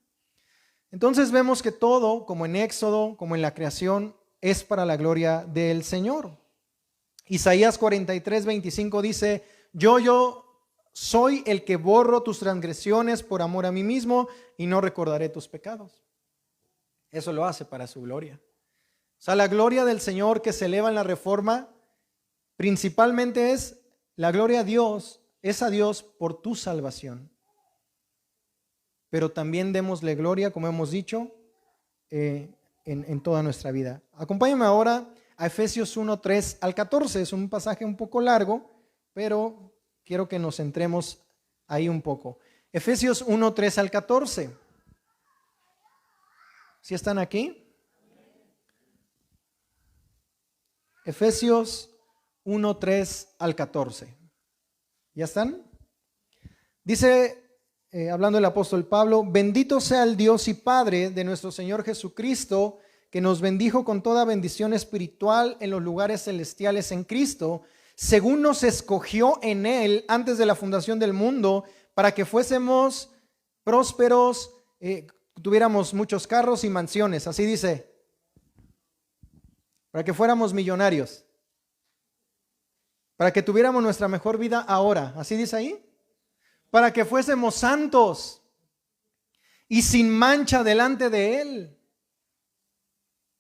Entonces vemos que todo, como en Éxodo, como en la creación, es para la gloria del Señor. Isaías 43:25 dice, yo soy el que borro tus transgresiones por amor a mí mismo y no recordaré tus pecados. Eso lo hace para su gloria. O sea, la gloria del Señor que se eleva en la reforma, principalmente es la gloria a Dios, es a Dios por tu salvación. Pero también démosle gloria, como hemos dicho, en toda nuestra vida. Acompáñame ahora a Efesios 1:3 al 14. Es un pasaje un poco largo, pero quiero que nos centremos ahí un poco. Efesios 1:3 al 14. ¿Sí están aquí? Efesios 1:3 al 14. ¿Ya están? Dice, hablando el apóstol Pablo, bendito sea el Dios y Padre de nuestro Señor Jesucristo, que nos bendijo con toda bendición espiritual en los lugares celestiales en Cristo, según nos escogió en Él antes de la fundación del mundo, para que fuésemos prósperos, tuviéramos muchos carros y mansiones, así dice, para que fuéramos millonarios, para que tuviéramos nuestra mejor vida ahora, así dice ahí, para que fuésemos santos y sin mancha delante de Él.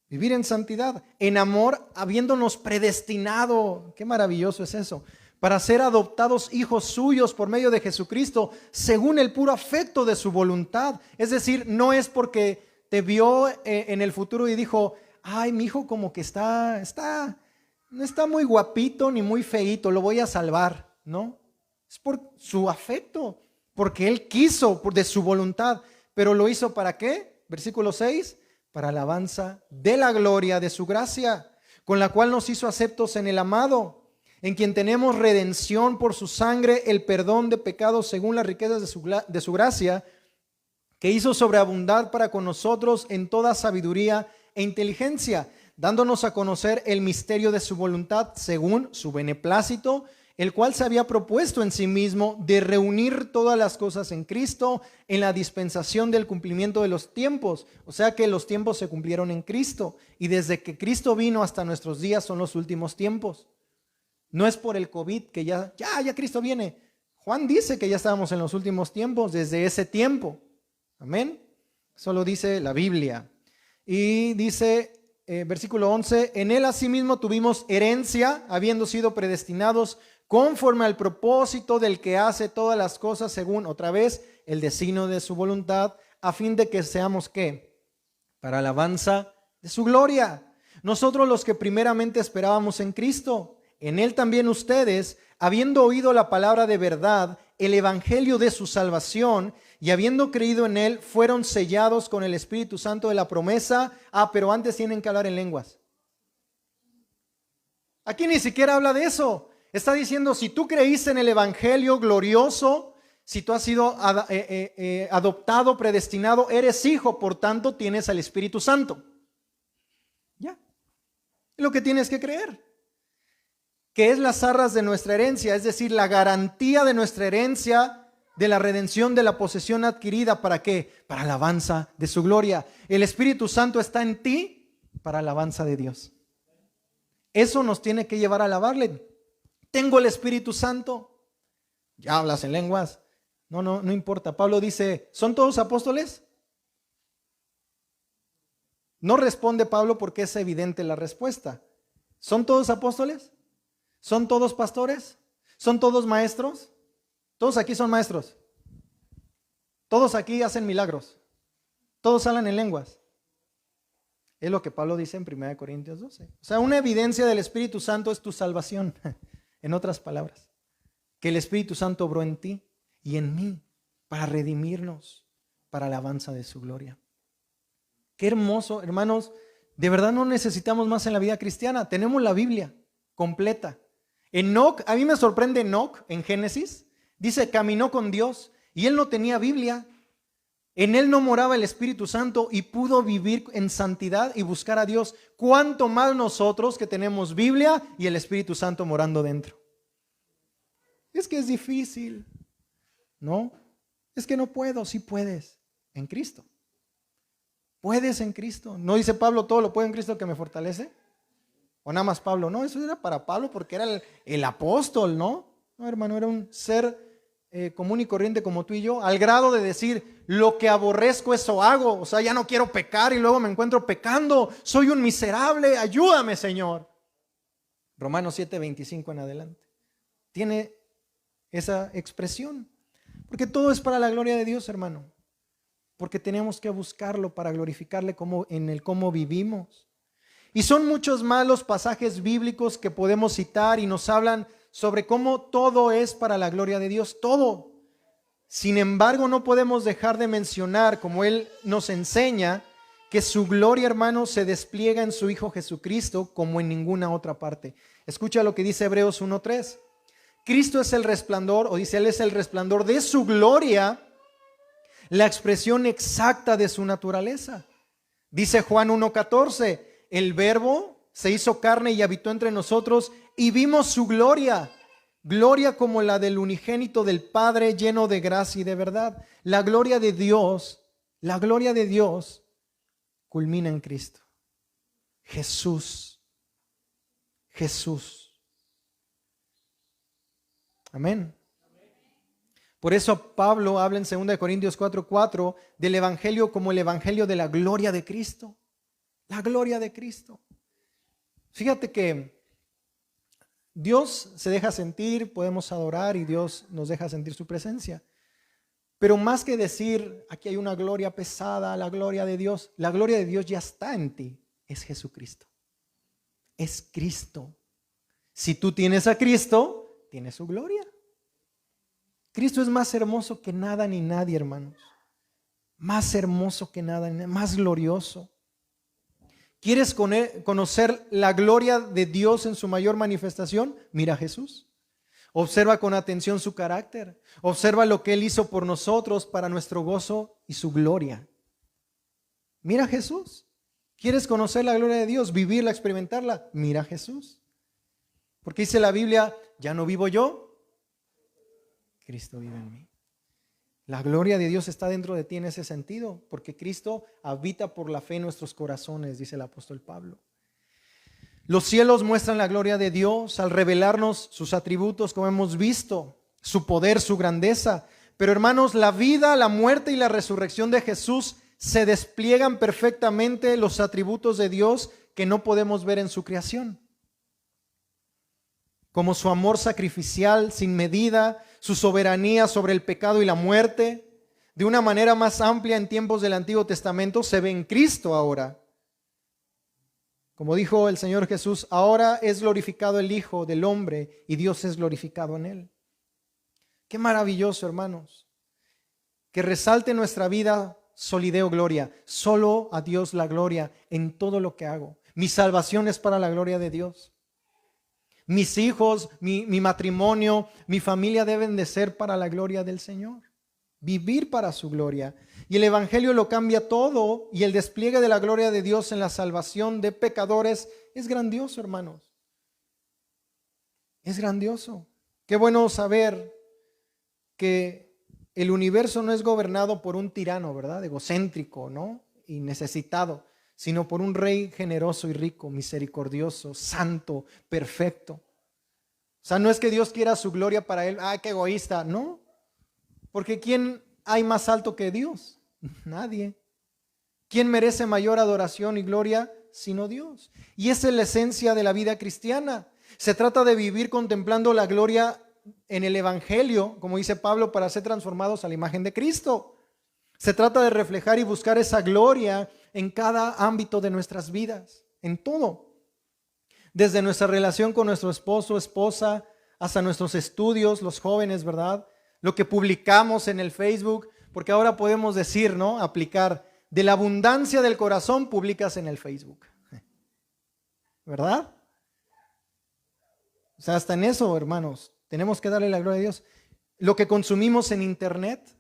Vivir en santidad, en amor, habiéndonos predestinado. Qué maravilloso es eso. Para ser adoptados hijos suyos por medio de Jesucristo, según el puro afecto de su voluntad. Es decir, no es porque te vio en el futuro y dijo, ay, mi hijo como que no está muy guapito ni muy feíto, lo voy a salvar. No, es por su afecto, porque Él quiso, de su voluntad. Pero lo hizo ¿para qué? Versículo 6. Para alabanza de la gloria de su gracia, con la cual nos hizo aceptos en el amado, en quien tenemos redención por su sangre, el perdón de pecados según las riquezas de su gracia, que hizo sobreabundar para con nosotros en toda sabiduría e inteligencia, dándonos a conocer el misterio de su voluntad según su beneplácito, el cual se había propuesto en sí mismo de reunir todas las cosas en Cristo en la dispensación del cumplimiento de los tiempos. O sea que los tiempos se cumplieron en Cristo y desde que Cristo vino hasta nuestros días son los últimos tiempos. No es por el COVID que ya Cristo viene. Juan dice que ya estábamos en los últimos tiempos desde ese tiempo. Amén. Eso lo dice la Biblia. Y dice versículo 11, en Él asimismo tuvimos herencia, habiendo sido predestinados conforme al propósito del que hace todas las cosas según, otra vez, el designio de su voluntad, a fin de que seamos, ¿qué? Para alabanza de su gloria. Nosotros los que primeramente esperábamos en Cristo, en Él también ustedes, habiendo oído la palabra de verdad, el evangelio de su salvación, y habiendo creído en Él, fueron sellados con el Espíritu Santo de la promesa. Pero antes tienen que hablar en lenguas. Aquí ni siquiera habla de eso. Está diciendo, si tú creíste en el evangelio glorioso, si tú has sido adoptado, predestinado, eres hijo, por tanto tienes al Espíritu Santo. Ya. Es lo que tienes que creer. Que es las arras de nuestra herencia, es decir, la garantía de nuestra herencia, de la redención de la posesión adquirida. ¿Para qué? Para alabanza de su gloria. El Espíritu Santo está en ti para alabanza de Dios. Eso nos tiene que llevar a alabarle. Tengo el Espíritu Santo. Ya hablas en lenguas. No importa. Pablo dice, ¿son todos apóstoles? No responde Pablo porque es evidente la respuesta. ¿Son todos apóstoles? ¿Son todos pastores? ¿Son todos maestros? Todos aquí son maestros. Todos aquí hacen milagros. Todos hablan en lenguas. Es lo que Pablo dice en 1 Corintios 12. O sea, una evidencia del Espíritu Santo es tu salvación. En otras palabras, que el Espíritu Santo obró en ti y en mí para redimirnos, para alabanza de su gloria. Qué hermoso, hermanos. De verdad no necesitamos más en la vida cristiana. Tenemos la Biblia completa. Enoc, a mí me sorprende Enoc en Génesis. Dice, caminó con Dios y él no tenía Biblia. En él no moraba el Espíritu Santo y pudo vivir en santidad y buscar a Dios. ¿Cuánto más nosotros que tenemos Biblia y el Espíritu Santo morando dentro? Es que es difícil. No, es que no puedo. Sí puedes, en Cristo. Puedes en Cristo. ¿No dice Pablo, todo lo puedo en Cristo que me fortalece? ¿O nada más Pablo? No, eso era para Pablo porque era el apóstol, ¿no? No, hermano, era un ser común y corriente como tú y yo, al grado de decir, lo que aborrezco eso hago. O sea, ya no quiero pecar y luego me encuentro pecando. Soy un miserable, ayúdame, Señor. Romanos 7:25 en adelante. Tiene esa expresión. Porque todo es para la gloria de Dios, hermano. Porque tenemos que buscarlo para glorificarle en el cómo vivimos. Y son muchos más los pasajes bíblicos que podemos citar y nos hablan sobre cómo todo es para la gloria de Dios, todo. Sin embargo, no podemos dejar de mencionar, como Él nos enseña, que su gloria, hermano, se despliega en su Hijo Jesucristo como en ninguna otra parte. Escucha lo que dice Hebreos 1:3. Cristo es el resplandor, o dice Él es el resplandor de su gloria, la expresión exacta de su naturaleza. Dice Juan 1:14, el Verbo se hizo carne y habitó entre nosotros y vimos su gloria, gloria como la del unigénito del Padre, lleno de gracia y de verdad. La gloria de Dios culmina en Cristo. Jesús. Amén. Por eso Pablo habla en 2 Corintios 4:4 del evangelio como el evangelio de la gloria de Cristo. La gloria de Cristo. Fíjate que Dios se deja sentir, podemos adorar y Dios nos deja sentir su presencia. Pero más que decir, aquí hay una gloria pesada, la gloria de Dios ya está en ti, es Jesucristo. Es Cristo. Si tú tienes a Cristo, tienes su gloria. Cristo es más hermoso que nada ni nadie, hermanos. Más hermoso que nada, más glorioso. ¿Quieres conocer la gloria de Dios en su mayor manifestación? Mira a Jesús. Observa con atención su carácter. Observa lo que Él hizo por nosotros para nuestro gozo y su gloria. Mira a Jesús. ¿Quieres conocer la gloria de Dios? Vivirla, experimentarla. Mira a Jesús. Porque dice la Biblia, ya no vivo yo, Cristo vive en mí. La gloria de Dios está dentro de ti en ese sentido, porque Cristo habita por la fe en nuestros corazones, dice el apóstol Pablo. Los cielos muestran la gloria de Dios al revelarnos sus atributos, como hemos visto, su poder, su grandeza. Pero hermanos, la vida, la muerte y la resurrección de Jesús se despliegan perfectamente los atributos de Dios que no podemos ver en su creación. Como su amor sacrificial sin medida, su soberanía sobre el pecado y la muerte, de una manera más amplia en tiempos del Antiguo Testamento, se ve en Cristo ahora. Como dijo el Señor Jesús, ahora es glorificado el Hijo del Hombre y Dios es glorificado en Él. Qué maravilloso, hermanos, que resalte en nuestra vida solideo gloria, solo a Dios la gloria en todo lo que hago. Mi salvación es para la gloria de Dios. Mis hijos, mi matrimonio, mi familia deben de ser para la gloria del Señor. Vivir para su gloria. Y el Evangelio lo cambia todo y el despliegue de la gloria de Dios en la salvación de pecadores es grandioso, hermanos. Es grandioso. Qué bueno saber que el universo no es gobernado por un tirano, ¿verdad? Egocéntrico, ¿no? Y necesitado, sino por un rey generoso y rico, misericordioso, santo, perfecto. O sea, no es que Dios quiera su gloria para él. ¡Ay, qué egoísta! No, porque ¿quién hay más alto que Dios? Nadie. ¿Quién merece mayor adoración y gloria sino Dios? Y esa es la esencia de la vida cristiana. Se trata de vivir contemplando la gloria en el Evangelio, como dice Pablo, para ser transformados a la imagen de Cristo. Se trata de reflejar y buscar esa gloria en cada ámbito de nuestras vidas, en todo. Desde nuestra relación con nuestro esposo, esposa, hasta nuestros estudios, los jóvenes, ¿verdad? Lo que publicamos en el Facebook, porque ahora podemos decir, ¿no? Aplicar, de la abundancia del corazón publicas en el Facebook. ¿Verdad? O sea, hasta en eso, hermanos, tenemos que darle la gloria a Dios. Lo que consumimos en internet,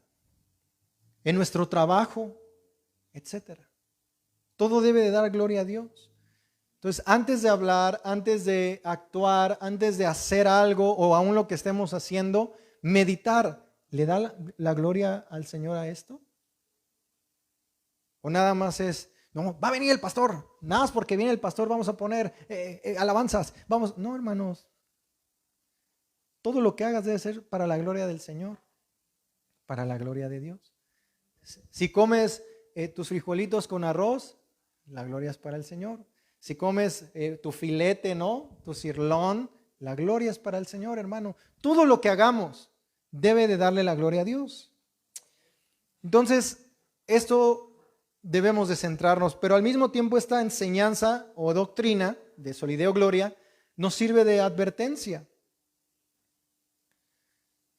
en nuestro trabajo, etcétera. Todo debe de dar gloria a Dios. Entonces, antes de hablar, antes de actuar, antes de hacer algo o aún lo que estemos haciendo, meditar, ¿le da la gloria al Señor a esto? ¿O nada más es, no, va a venir el pastor, nada más porque viene el pastor vamos a poner alabanzas, vamos? No, hermanos, todo lo que hagas debe ser para la gloria del Señor, para la gloria de Dios. Si comes tus frijolitos con arroz, la gloria es para el Señor. Si comes tu filete, ¿no? Tu sirlón, la gloria es para el Señor, hermano. Todo lo que hagamos debe de darle la gloria a Dios. Entonces, esto debemos de centrarnos, pero al mismo tiempo esta enseñanza o doctrina de solideo gloria nos sirve de advertencia.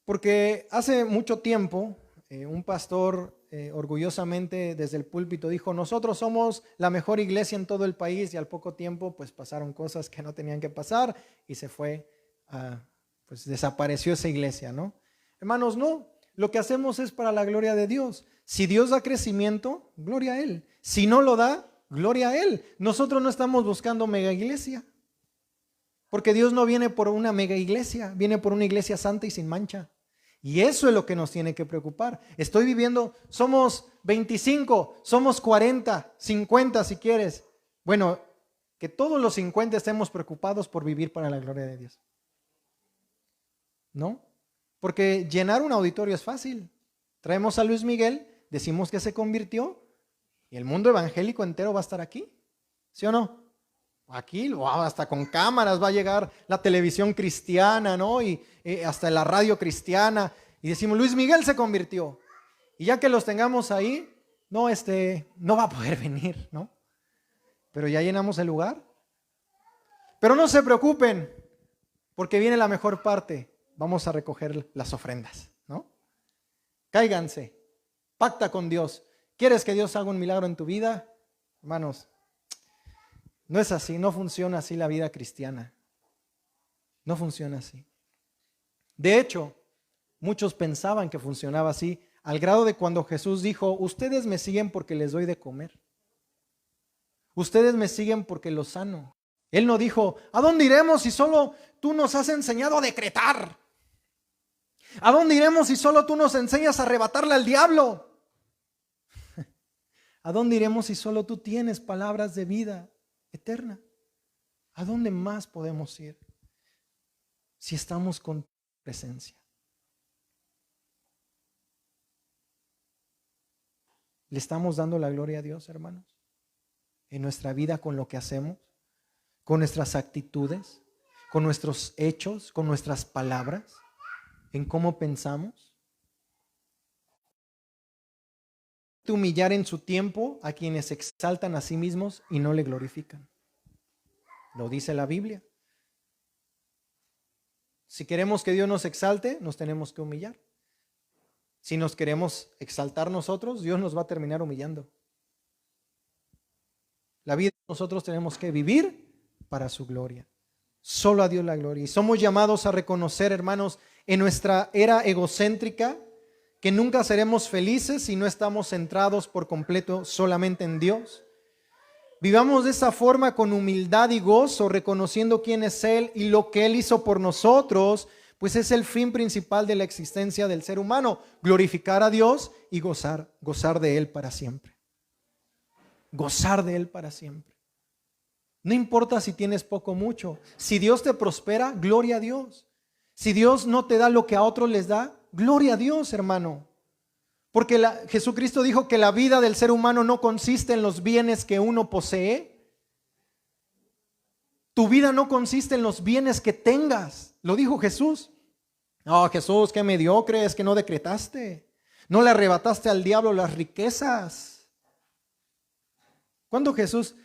Porque hace mucho tiempo un pastor orgullosamente desde el púlpito dijo, nosotros somos la mejor iglesia en todo el país, y al poco tiempo pues pasaron cosas que no tenían que pasar y se fue, pues desapareció esa iglesia, ¿no? Hermanos, no, lo que hacemos es para la gloria de Dios. Si Dios da crecimiento, gloria a Él. Si no lo da, gloria a Él. Nosotros no estamos buscando mega iglesia, porque Dios no viene por una mega iglesia, viene por una iglesia santa y sin mancha. Y eso es lo que nos tiene que preocupar. Estoy viviendo, somos 25, somos 40, 50 si quieres. Bueno, que todos los 50 estemos preocupados por vivir para la gloria de Dios. ¿No? Porque llenar un auditorio es fácil. Traemos a Luis Miguel, decimos que se convirtió y el mundo evangélico entero va a estar aquí. ¿Sí o no? Aquí, hasta con cámaras va a llegar la televisión cristiana, ¿no? Y hasta la radio cristiana. Y decimos, Luis Miguel se convirtió. Y ya que los tengamos ahí, no va a poder venir, ¿no? Pero ya llenamos el lugar. Pero no se preocupen, porque viene la mejor parte. Vamos a recoger las ofrendas, ¿no? Cáiganse, pacta con Dios. ¿Quieres que Dios haga un milagro en tu vida? Hermanos, no es así, no funciona así la vida cristiana. No funciona así. De hecho, muchos pensaban que funcionaba así, al grado de cuando Jesús dijo, ustedes me siguen porque les doy de comer. Ustedes me siguen porque los sano. Él no dijo, ¿a dónde iremos si solo tú nos has enseñado a decretar? ¿A dónde iremos si solo tú nos enseñas a arrebatarle al diablo? ¿A dónde iremos si solo tú tienes palabras de vida eterna? ¿A dónde más podemos ir si estamos con tu presencia? ¿Le estamos dando la gloria a Dios, hermanos? En nuestra vida, con lo que hacemos, con nuestras actitudes, con nuestros hechos, con nuestras palabras, en cómo pensamos. Humillar en su tiempo a quienes se exaltan a sí mismos y no le glorifican. Lo dice la Biblia. Si queremos que Dios nos exalte, nos tenemos que humillar. Si nos queremos exaltar nosotros, Dios nos va a terminar humillando. La vida nosotros tenemos que vivir para su gloria. Solo a Dios la gloria. Y somos llamados a reconocer, hermanos, en nuestra era egocéntrica, que nunca seremos felices si no estamos centrados por completo solamente en Dios. Vivamos de esa forma con humildad y gozo, reconociendo quién es Él y lo que Él hizo por nosotros, pues es el fin principal de la existencia del ser humano, glorificar a Dios y gozar de Él para siempre. Gozar de Él para siempre. No importa si tienes poco o mucho. Si Dios te prospera, gloria a Dios. Si Dios no te da lo que a otros les da, gloria a Dios, hermano. Porque Jesucristo dijo que la vida del ser humano no consiste en los bienes que uno posee. Tu vida no consiste en los bienes que tengas. Lo dijo Jesús. No, Jesús, qué mediocre, es que no decretaste. No le arrebataste al diablo las riquezas. Cuando Jesús,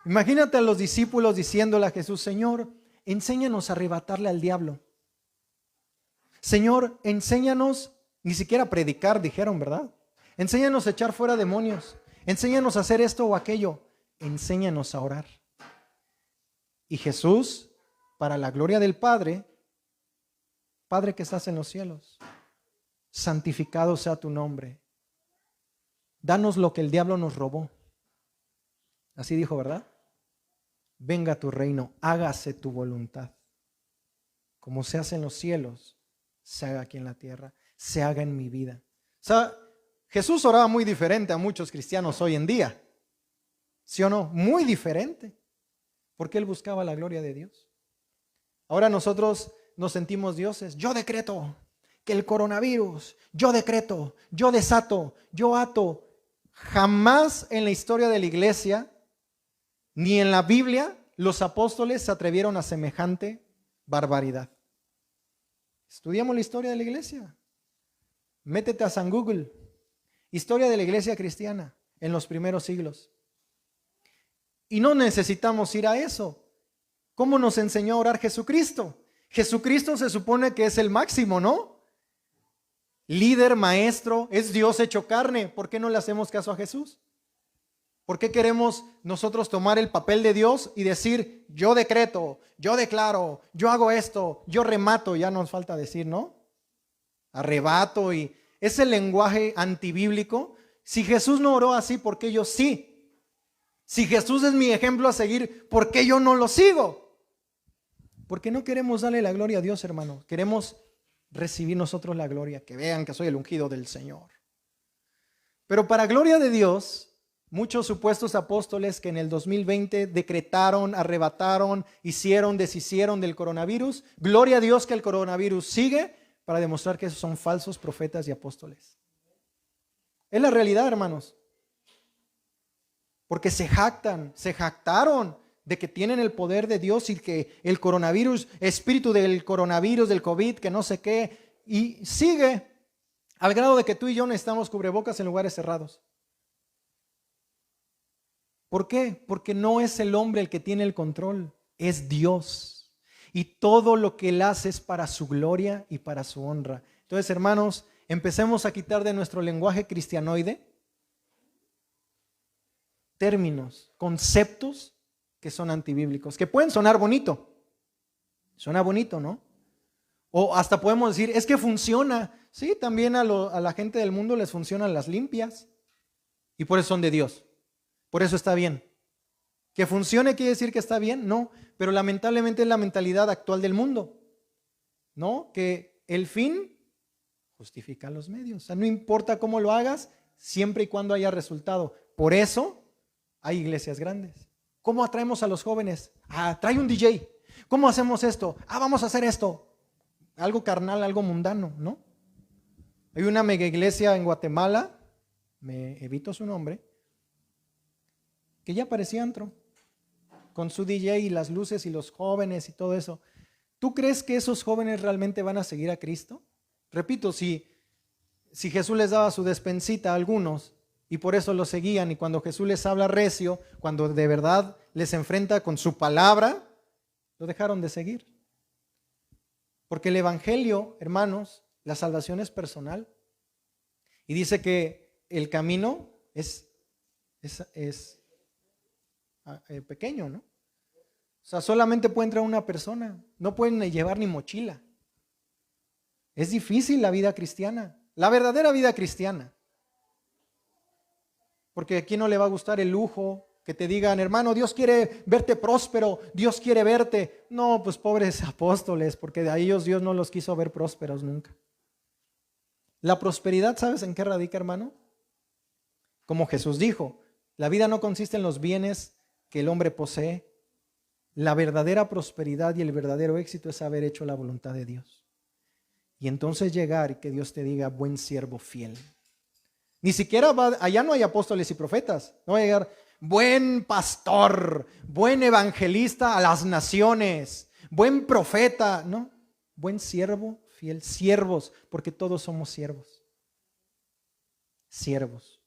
imagínate a los discípulos diciéndole a Jesús, Señor, enséñanos a arrebatarle al diablo. Señor, enséñanos, ni siquiera predicar, dijeron, ¿verdad? Enséñanos a echar fuera demonios. Enséñanos a hacer esto o aquello. Enséñanos a orar. Y Jesús, para la gloria del Padre, Padre que estás en los cielos, santificado sea tu nombre. danos lo que el diablo nos robó. Así dijo, ¿verdad? Venga tu reino, hágase tu voluntad. Como se hace en los cielos, se haga aquí en la tierra, se haga en mi vida. O sea, Jesús oraba muy diferente a muchos cristianos hoy en día. ¿Sí o no? Muy diferente. Porque Él buscaba la gloria de Dios. Ahora nosotros nos sentimos dioses. Yo decreto que el coronavirus, yo decreto, yo desato, yo ato. Jamás en la historia de la iglesia, ni en la Biblia, los apóstoles se atrevieron a semejante barbaridad. Estudiamos la historia de la iglesia. Métete a San Google. Historia de la iglesia cristiana en los primeros siglos. Y no necesitamos ir a eso. ¿Cómo nos enseñó a orar Jesucristo? Jesucristo se supone que es el máximo, ¿no? Líder, maestro, es Dios hecho carne. ¿Por qué no le hacemos caso a Jesús? ¿Por qué queremos nosotros tomar el papel de Dios y decir, yo decreto, yo declaro, yo hago esto, yo remato? Ya nos falta decir, ¿no? Arrebato y ese lenguaje antibíblico. Si Jesús no oró así, ¿por qué yo sí? Si Jesús es mi ejemplo a seguir, ¿por qué yo no lo sigo? Porque no queremos darle la gloria a Dios, hermano. Queremos recibir nosotros la gloria, que vean que soy el ungido del Señor. Pero para gloria de Dios, muchos supuestos apóstoles que en el 2020 decretaron, arrebataron, hicieron, deshicieron del coronavirus, gloria a Dios que el coronavirus sigue para demostrar que esos son falsos profetas y apóstoles. Es la realidad, hermanos. Porque se jactaron de que tienen el poder de Dios y que el coronavirus, espíritu del coronavirus, del COVID, que no sé qué, y sigue al grado de que tú y yo necesitamos cubrebocas en lugares cerrados. ¿Por qué? Porque no es el hombre el que tiene el control, es Dios. Y todo lo que Él hace es para su gloria y para su honra. Entonces, hermanos, empecemos a quitar de nuestro lenguaje cristianoide términos, conceptos que son antibíblicos, que pueden sonar bonito. Suena bonito, ¿no? O hasta podemos decir, es que funciona. Sí, también a la gente del mundo les funcionan las limpias y por eso son de Dios. Por eso está bien. ¿Que funcione quiere decir que está bien? No, pero lamentablemente es la mentalidad actual del mundo, ¿no? Que el fin justifica los medios. O sea, no importa cómo lo hagas, siempre y cuando haya resultado. Por eso hay iglesias grandes. ¿Cómo atraemos a los jóvenes? Trae un DJ. ¿Cómo hacemos esto? Vamos a hacer esto. Algo carnal, algo mundano, ¿no? Hay una mega iglesia en Guatemala, me evito su nombre, que ya parecía antro, con su DJ y las luces y los jóvenes y todo eso. ¿Tú crees que esos jóvenes realmente van a seguir a Cristo? Repito, si Jesús les daba su despensita a algunos y por eso lo seguían, y cuando Jesús les habla recio, cuando de verdad les enfrenta con su palabra, lo dejaron de seguir. Porque el evangelio, hermanos, la salvación es personal. Y dice que el camino es pequeño, ¿no? O sea, solamente puede entrar una persona, no pueden llevar ni mochila. Es difícil la vida cristiana, la verdadera vida cristiana. Porque a quién no le va a gustar el lujo, que te digan, hermano, Dios quiere verte próspero, Dios quiere verte. No, pues pobres apóstoles, porque a ellos Dios no los quiso ver prósperos nunca. La prosperidad, ¿sabes en qué radica, hermano? Como Jesús dijo, la vida no consiste en los bienes que el hombre posee. La verdadera prosperidad y el verdadero éxito es haber hecho la voluntad de Dios. Y entonces llegar y que Dios te diga, buen siervo fiel. Ni siquiera allá no hay apóstoles y profetas. No va a llegar, buen pastor, buen evangelista a las naciones, buen profeta. No, buen siervo fiel, siervos, porque todos somos siervos. Siervos.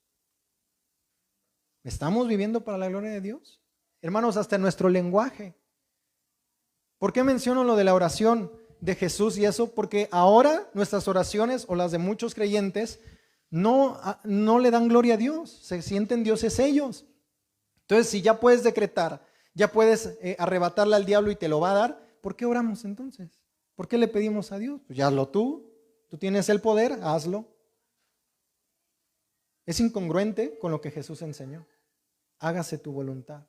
¿Estamos viviendo para la gloria de Dios? Hermanos, hasta en nuestro lenguaje. ¿Por qué menciono lo de la oración de Jesús y eso? Porque ahora nuestras oraciones o las de muchos creyentes no le dan gloria a Dios, se sienten dioses ellos. Entonces, si ya puedes decretar, ya puedes arrebatarle al diablo y te lo va a dar, ¿por qué oramos entonces? ¿Por qué le pedimos a Dios? Pues ya hazlo tú tienes el poder, hazlo. Es incongruente con lo que Jesús enseñó. Hágase tu voluntad.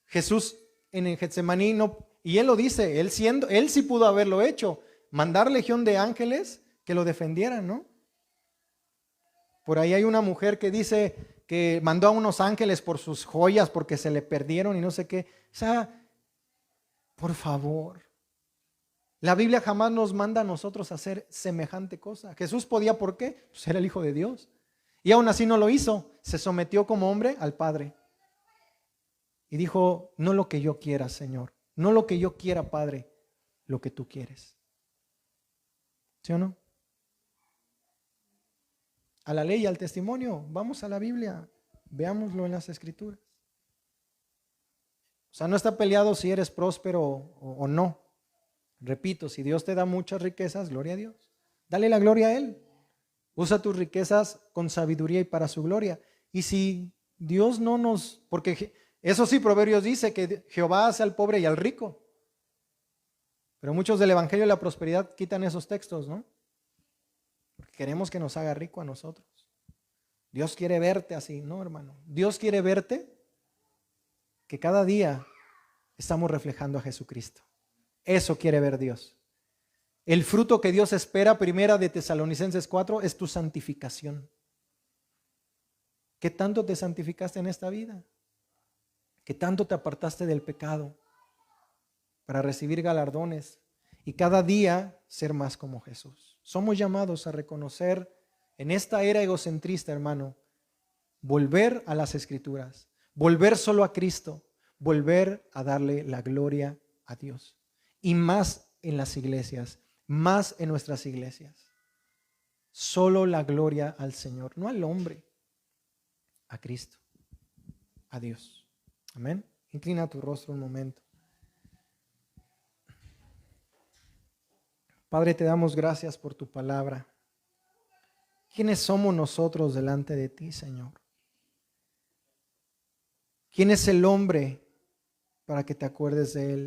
Jesús en el Getsemaní no, y él lo dice, él sí pudo haberlo hecho, mandar legión de ángeles que lo defendieran, ¿no? Por ahí hay una mujer que dice que mandó a unos ángeles por sus joyas porque se le perdieron y no sé qué. O sea, por favor, la Biblia jamás nos manda a nosotros a hacer semejante cosa. Jesús podía, ¿por qué? Pues era el Hijo de Dios. Y aún así no lo hizo, se sometió como hombre al Padre. Y dijo, no lo que yo quiera, Señor, no lo que yo quiera, Padre, lo que tú quieres. ¿Sí o no? A la ley y al testimonio, vamos a la Biblia, veámoslo en las Escrituras. O sea, no está peleado si eres próspero o no. Repito, si Dios te da muchas riquezas, gloria a Dios. Dale la gloria a Él. Usa tus riquezas con sabiduría y para su gloria. Y si Dios no nos, porque eso sí, Proverbios dice que Jehová hace al pobre y al rico. Pero muchos del Evangelio de la Prosperidad quitan esos textos, ¿no? Porque queremos que nos haga rico a nosotros. Dios quiere verte así, ¿no, hermano? Dios quiere verte que cada día estamos reflejando a Jesucristo. Eso quiere ver Dios. El fruto que Dios espera, primera de Tesalonicenses 4, es tu santificación. ¿Qué tanto te santificaste en esta vida? ¿Qué tanto te apartaste del pecado para recibir galardones y cada día ser más como Jesús? Somos llamados a reconocer en esta era egocentrista, hermano, volver a las Escrituras, volver solo a Cristo, volver a darle la gloria a Dios. Y más en las iglesias, más en nuestras iglesias. Solo la gloria al Señor, no al hombre, a Cristo, a Dios. Amén. Inclina tu rostro un momento. Padre, te damos gracias por tu palabra. ¿Quiénes somos nosotros delante de ti, Señor? ¿Quién es el hombre para que te acuerdes de él?